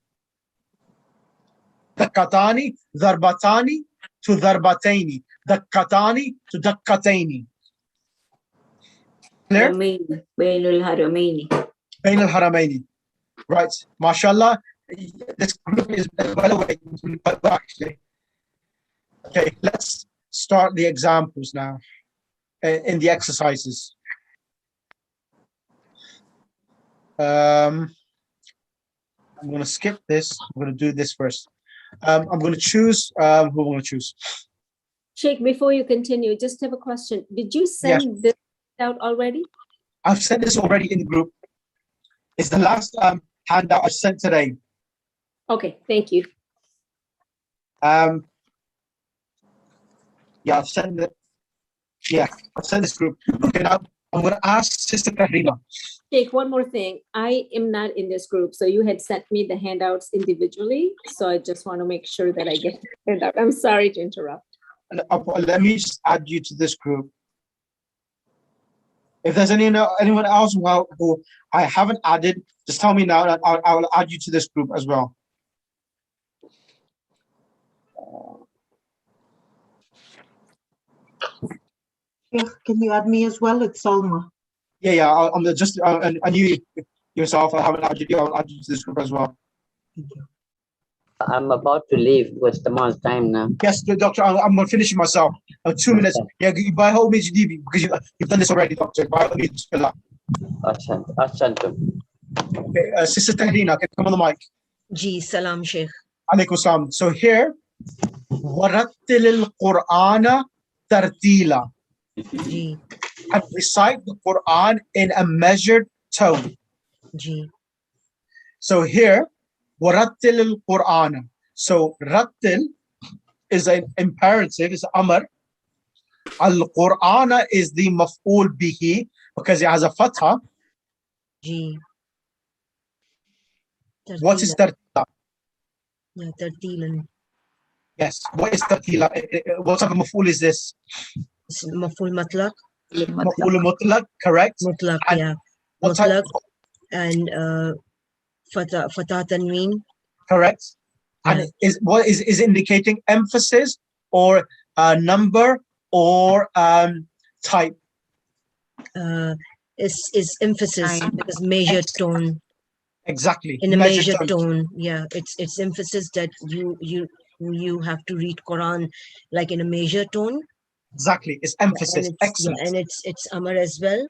Dakkatani, darbatani to darbataini. Dakkatani to dakkataini. Clear? Bainul Haramaini. Bain al-Haramaini. Right. MashaAllah. This group is well away, actually. Okay, let's start the examples now in the exercises. I'm going to skip this. I'm going to do this first. I'm going to choose who I'm going to choose. Sheikh, before you continue, just have a question. Did you send this out already? I've sent this already in the group. It's the last handout I sent today. Okay, thank you. Yeah, I've sent it. Yeah, I've sent this group. Okay, now I'm going to ask Sister Tahrima. Sheikh, one more thing. I am not in this group, so you had sent me the handouts individually. So I just want to make sure that I get the handout. I'm sorry to interrupt. Let me just add you to this group. If there's anyone else who I haven't added, just tell me now, and I will add you to this group as well. Sheikh, can you add me as well? It's Salma. Yeah. I'm just I knew yourself. I haven't added you. I'll add you to this group as well. Thank you. I'm about to leave because tomorrow's time now. Yes, Doctor. I'm finishing myself. 2 minutes. Yeah, by all means, you leave because you've done this already, Doctor. By all means, fill up. Okay, Sister Tahrina, can come on the mic. Ji, salam, Sheikh. Alaikum salam. So here, warattil al-Qur'ana tartila. Ji. And recite the Quran in a measured tone. Ji. So here, warattil al-Qur'ana. So rattil is an imperative, is amr. Al-Qur'ana is the maf'ul bihi because it has a fatha. Ji. What is tartila? Yeah, tartilan. Yes. What is tartila? What type of maf'ul is this? Maf'ul matlaq. Maf'ul mutlaq, correct? Mutlaq, And yeah. what Mutlaq type? and fatah tanween. Correct. Yeah. And is indicating emphasis or number or type? Is emphasis because measured tone. Exactly. In a measured tone. Yeah, it's emphasis that you have to read Quran like in a measured tone. Exactly, it's emphasis. And Excellent. Yeah, and it's amr as well.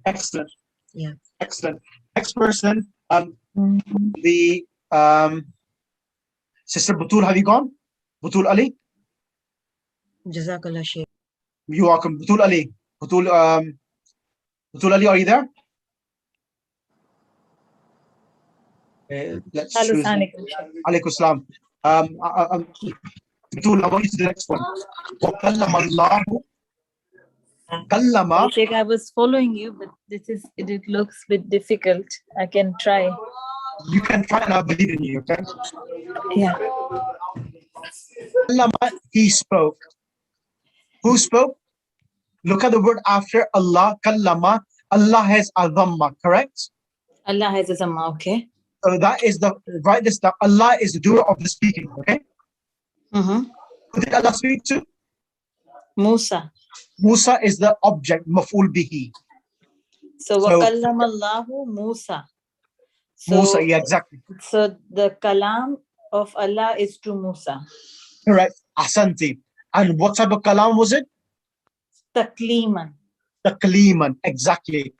Excellent. Yeah. Excellent. Next person, the Sister Butul, have you gone? Butul Ali? Jazakallah Sheikh. You are welcome. Butul Ali. Butul Ali, are you there? Let's choose. Alaikum salam. Butul, I want you to the next one. Sheikh, I was following you, but it looks a bit difficult. I can try. You can try and I believe in you, okay? Yeah. He spoke. Who spoke? Look at the word after Allah, kallama. Allah has a dhamma, correct? Allah has a dhamma, okay. So that is write this down. Allah is the doer of the speaking, okay? Mm-hmm. Who did Allah speak to? Musa. Musa is the object, maf'ul bihi. So وَكَلَّمَ اللَّهُ Musa. Musa, yeah, exactly. So the kalam of Allah is to Musa. Correct. Ahsanti. And what type of kalam was it? Takliman. Takliman, exactly.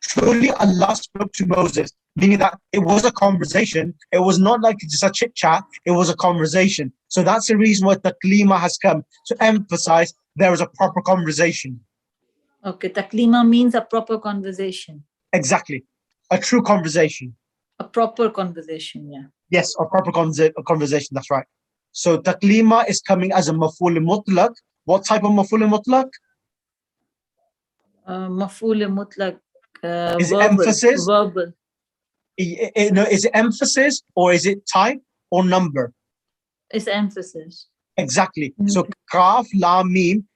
Truly Allah spoke to Moses, meaning that it was a conversation. It was not like just a chit chat, it was a conversation. So that's the reason why taklima has come, to emphasize there was a proper conversation. Okay, taklima means a proper conversation. Exactly. A true conversation. A proper conversation, yeah. Yes, a proper conversation, that's right. So taklima is coming as a maf'ul mutlaq. What type of maf'ul mutlaq? Maf'ul mutlaq. Is it Verbal. emphasis? Verbal. No, is it emphasis or is it type or number? It's emphasis. Exactly. So kaf, lam, mim,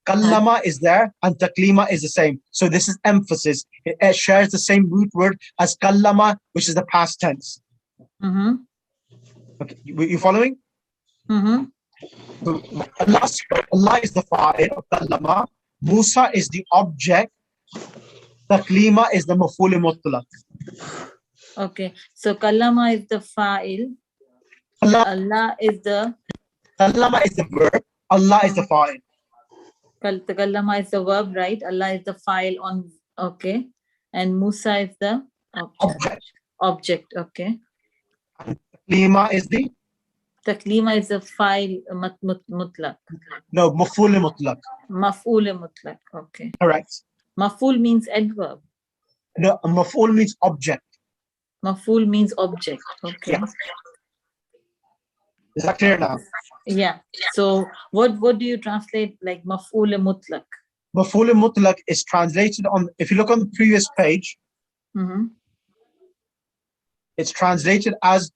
kallama is there and taklima is the same. So this is emphasis. It shares the same root word as kallama, which is the past tense. Mm-hmm. Okay, you following? Mm-hmm. So Allah is the fa'il of kallama. Musa is the object. Taklima is the maf'ul mutlaq. Okay, so kallama is the fa'il. Allah is the... Kallama is the verb. Allah is the fa'il. Kallama is the verb, right? Allah is the fa'il on... Okay. And Musa is the object. Object, okay. Taklima is the... Taklima is the fa'il mutlaq. No, maf'ul mutlaq. Maf'ul mutlaq, okay. Correct. Maf'ul means adverb. No, maf'ul means object. Maf'ul means object, okay. Yeah. Is that clear now? Yeah. So what do you translate like maf'ul mutlaq? Maf'ul mutlaq is translated on, if you look on the previous page, it's translated as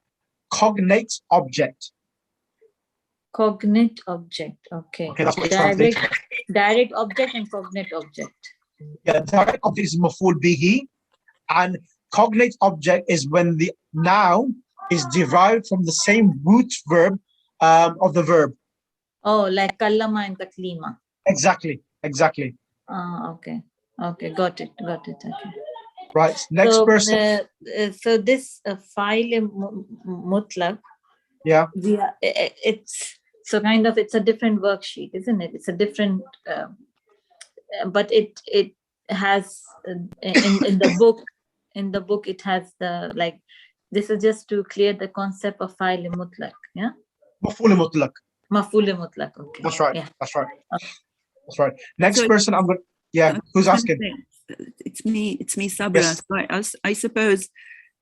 cognate object. Cognate object, okay. Okay, that's what it's translated. Direct object and cognate object. Yeah, direct object is maf'ul bihi, and cognate object is when the noun is derived from the same root verb of the verb. Oh, like kallama and taklima. Exactly, exactly. Okay, okay, got it, okay. Right, next person. So this fa'il mutlaq, yeah, it's so kind of, it's a different worksheet, isn't it? It's a different, but it has in the book. In the book, it has the like. This is just to clear the concept of fa'il mutlaq. Yeah. Maf'ul mutlaq. Maf'ul mutlaq. Okay. That's right. Yeah. That's right. That's right. Next person, I'm going. Yeah, who's asking? It's me, Sabra. Yes. So I suppose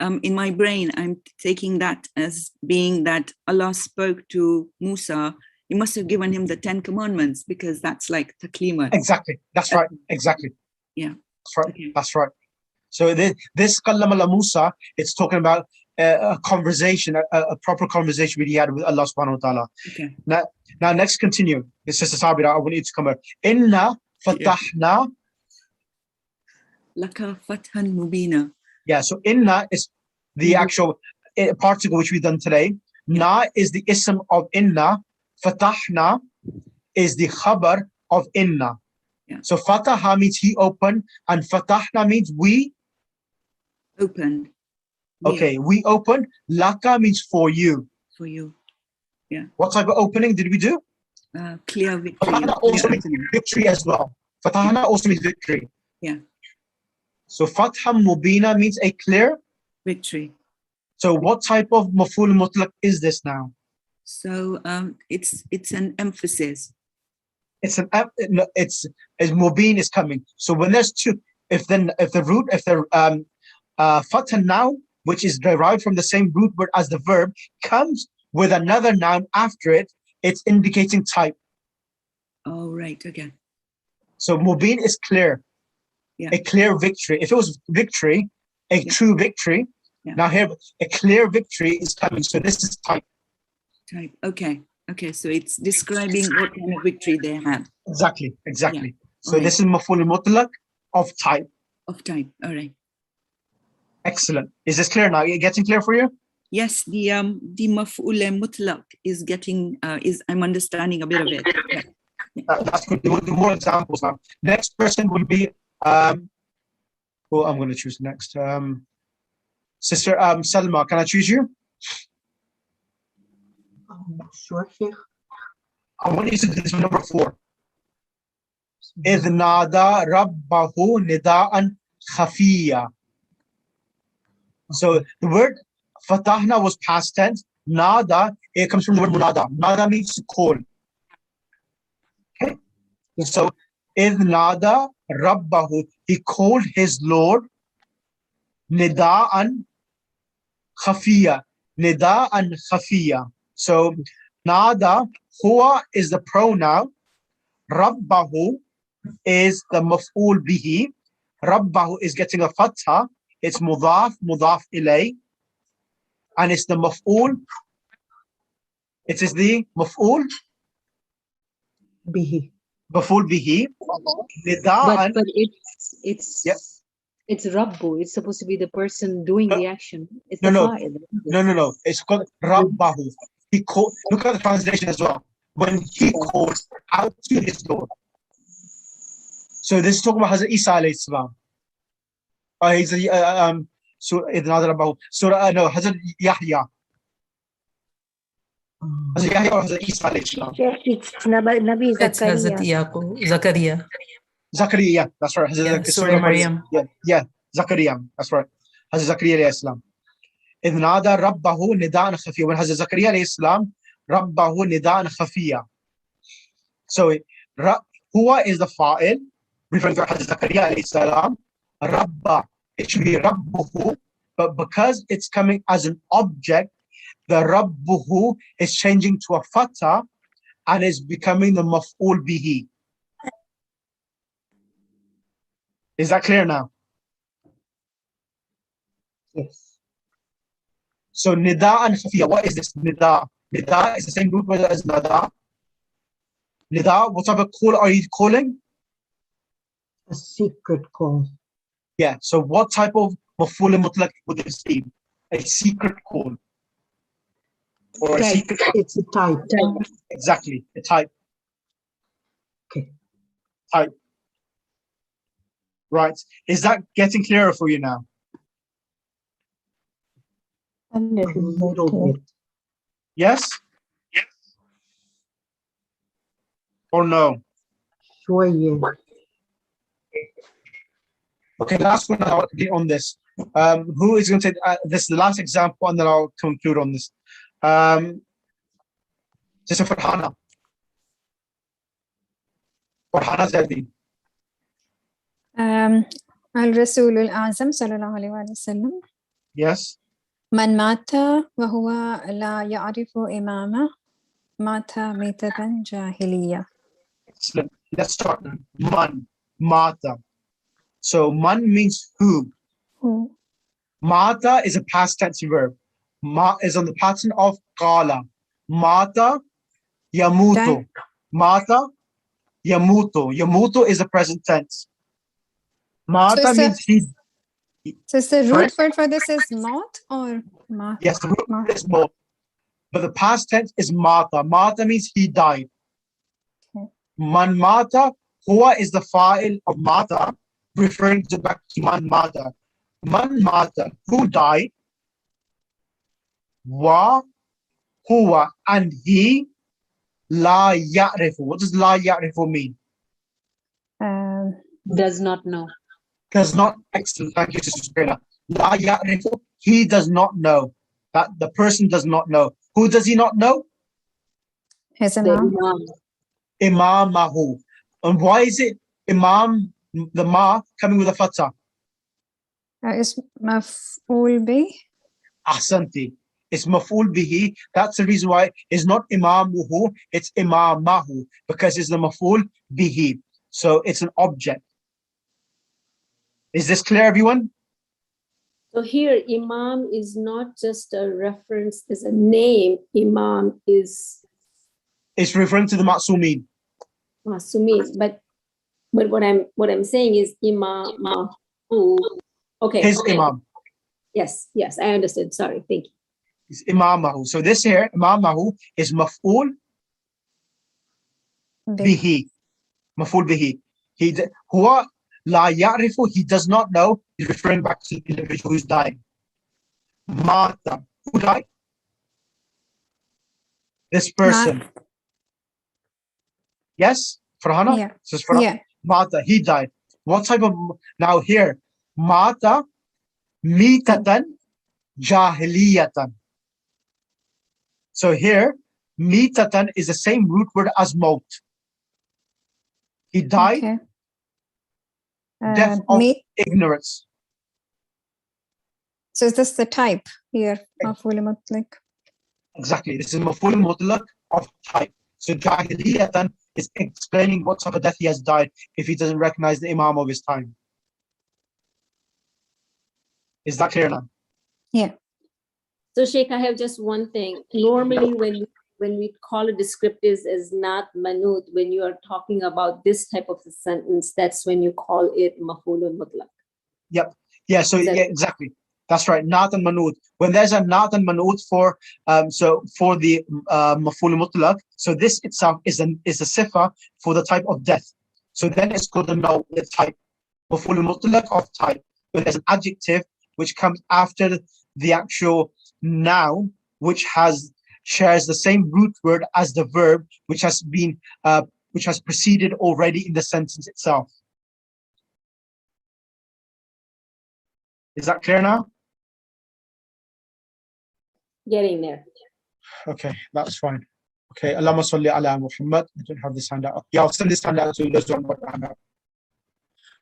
in my brain, I'm taking that as being that Allah spoke to Musa. He must have given him the 10 commandments because that's like taklima. Exactly. That's right. Exactly. Yeah. That's right. Okay. That's right. So this Kallama Musa, it's talking about a conversation, a proper conversation he had with Allah subhanahu wa ta'ala. Okay. Now next continue. It's just a Sabira. I want you to come here. Inna fatahna laka fathan mubina. Yeah, so inna is the actual particle which we've done today. Na is the ism of inna. Fatahna is the khabar of inna. Yeah. So fataha means he opened, and fatahna means we opened. Okay, we opened. Laka means for you. For you. Yeah. What type of opening did we do? Clear victory. Fatahna also means victory as well. Fatahna also means victory. Yeah. So fatha mubina means a clear victory. So what type of maf'ul mutlaq is this now? So it's an emphasis. It's mubin is coming. So when there's two, if the fatha noun, which is derived from the same root word as the verb, comes with another noun after it, it's indicating type. Oh, right, again. So mubin is clear. Yeah. A clear victory. If it was victory, a true victory. Yeah. Now here, a clear victory is coming. So this is type. Type. Okay. Okay. So it's describing what kind of victory they had. Exactly. Exactly. Yeah. So this is maf'ul mutlaq of type. Of type. All right. Excellent. Is this clear now? Is it getting clear for you? Yes. The maf'ul mutlaq is getting I'm understanding a bit of it. Yeah. That's good. We'll do more examples now. Next person will be who I'm going to choose next. Sister Salma, can I choose you? Sure, Sheikh. I want you to do this number 4. إِذْ نَادَى رَبَّهُ نِدَاءً khafiya. So the word fatahna was past tense. Nada, it comes from the word munada. Nada means to call. Okay. So idh nada rabbahu, he called his Lord nida'an khafiya. Nida'an khafiya. So nada, huwa is the pronoun. Rabbahu is the maf'ul bihi. Rabbahu is getting a fatha. It's mudaf ilay. And it's the maf'ul. It is the maf'ul bihi. Maf'ul bihi. But Nida'an. it's Yep. it's Rabbu. It's supposed to be the person doing the action. It's No, the no. fa'il. No. It's called Rabbahu. He called. Look at the translation as well. When he calls out to his Lord. So this is talking about Hazrat Isa alayhi salam. So another about Surah. No, Hazrat Yahya. Hazrat Yahya or Hazrat Isa alayhi salam. It's Nabi It's Hazrat Zakaria. Zakaria. Zakaria, yeah, that's right. Yeah, It's Surah Maryam. Yeah, Zakaria, that's right. Hazrat Zakaria alayhi salam. إذ نادى ربه نداء خفيا. When Hazrat Zakaria alayhi salam, ربه نداء خفيا. So huwa is the fa'il, referring to Hazrat Zakaria alayhi salam. Rabba, it should be rabbuhu, but because it's coming as an object, the rabbuhu is changing to a fatha and is becoming the maf'ul bihi. Is that clear now? Yes. So nida and khafiya, what is this nida? Nida is the same root word as nada. Nida, what type of call are you calling? A secret call. Yeah, so what type of maf'ul mutlaq would this be? A secret call. Or a Type. secret. It's a type. Exactly, a type. Okay. Type. Right. Is that getting clearer for you now? A little bit. Yes? Or no? Sure, yes. Okay, last one I'll get on this. Who is going to take this is the last example and then I'll conclude on this. Sister Farhana. Farhana Zadi. الرسول الأعظم صلى الله عليه وسلم Yes. من مات وهو لا يعرف إمامه مات ميتة جاهلية. Excellent. Let's start. Man, mata. So man means who. Who? Mata is a past tense verb. Ma is on the pattern of qala. Mata yamutu. Mata yamutu. Yamutu is the present tense. Mata means he. So the root word for this is mot or mat? Yes, the root word is mot. But the past tense is mata. Mata means he died. Okay. Man mata, huwa is the fa'il of mata, referring to back to man mata. Man mata, who died, wa huwa, and he, la ya'rifu. What does la ya'rifu mean? Does not know. Does not. Excellent. Thank you, Sister Sabrina. La ya'rifu, he does not know. That the person does not know. Who does he not know? His imam. Imamahu. And why is it imam, the ma, coming with a fatha? Is maf'ul bih. Ahsanti. It's maf'ul bihi. That's the reason why it's not imamuhu, it's imamahu, because it's the maf'ul bihi. So it's an object. Is this clear, everyone? So here, Imam is not just a reference, is a name. Imam is It's referring to the ma'sumin. Masumin, but what I'm saying is Imam. Okay. His okay. imam. Yes, I understood. Sorry, thank you. It's imamahu. So this here, imamahu, is maf'ul bihi. Maf'ul bihi. Huwa la ya'rifu, he does not know. He's referring back to the individual who's dying. Mata. Who died? This person. Yes? Farhana? Yeah. This is Farhana. Yeah. Mata, he died. What type of, now here, Mata mitatan jahiliyatan. So here, mitatan is the same root word as maut. He died Okay. death of Me. ignorance. So is this the type here? مفعول مطلق. Exactly. This is maf'ul mutlaq of type. So jahiliyatan is explaining what type of death he has died if he doesn't recognize the imam of his time. Is that clear now? Yeah. So Sheikh, I have just one thing. Normally when we call it descriptives as not manut, when you are talking about this type of a sentence, that's when you call it maf'ulun mutlaq. Yep. Yeah. So yeah, exactly. That's right. Naat and manut. When there's a naat and manut for for the maf'ul mutlaq, so this itself is a sifa for the type of death. So then it's called the type. Maf'ul mutlaq of type. When there's an adjective which comes after the actual noun, which shares the same root word as the verb, which has preceded already in the sentence itself. Is that clear now? Getting there. Okay, that's fine. Okay, Allahumma salli ala Muhammad. I don't have this handout. Yeah, I'll send this handout to those who don't have it.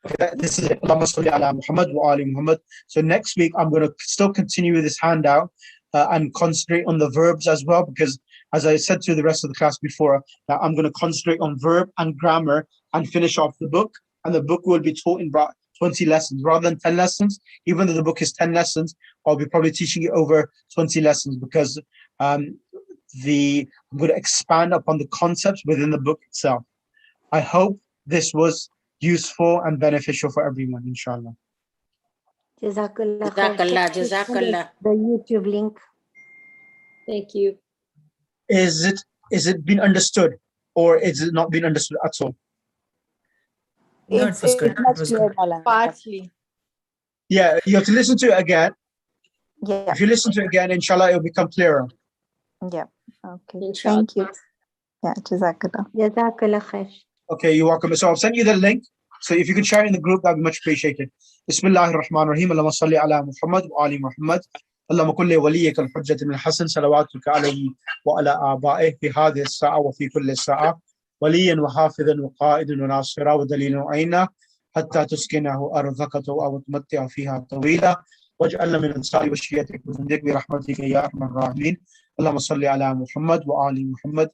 Okay, this is it. Allahumma salli ala Muhammad wa ali Muhammad. So next week, I'm going to still continue with this handout and concentrate on the verbs as well, because as I said to the rest of the class before, that I'm going to concentrate on verb and grammar and finish off the book. And the book will be taught in 20 lessons rather than 10 lessons. Even though the book is 10 lessons, I'll be probably teaching it over 20 lessons because I'm going to expand upon the concepts within the book itself. I hope this was useful and beneficial for everyone, inshallah. Jazakallah. Jazakallah, jazakallah. The YouTube link. Thank you. Is it been understood or is it not been understood at all? No, it was good. It was good. Partly. Yeah, you have to listen to it again. Yeah. If you listen to it again, inshallah, it will become clearer. Yeah. Okay. Inshallah. Thank you. Yeah, Jazakallah. Jazakallah khair. Okay, you're welcome. So I'll send you the link. So if you could share it in the group, that'd be much appreciated. Bismillahir Rahmanir Rahim. Allahumma salli ala Muhammad wa ali Muhammad. اللهم كن لوليك الحجة من الحسن صلواتك عليه وعلى آبائه في هذه الساعة وفي كل الساعة وليا وحافظا وقائدا وناصرا ودليلا عينا حتى تسكنه أرضك أو تمتع فيها طويلا واجعلنا من أنصار وشيتك وجندك برحمتك يا أرحم الراحمين. اللهم صل على محمد وآل محمد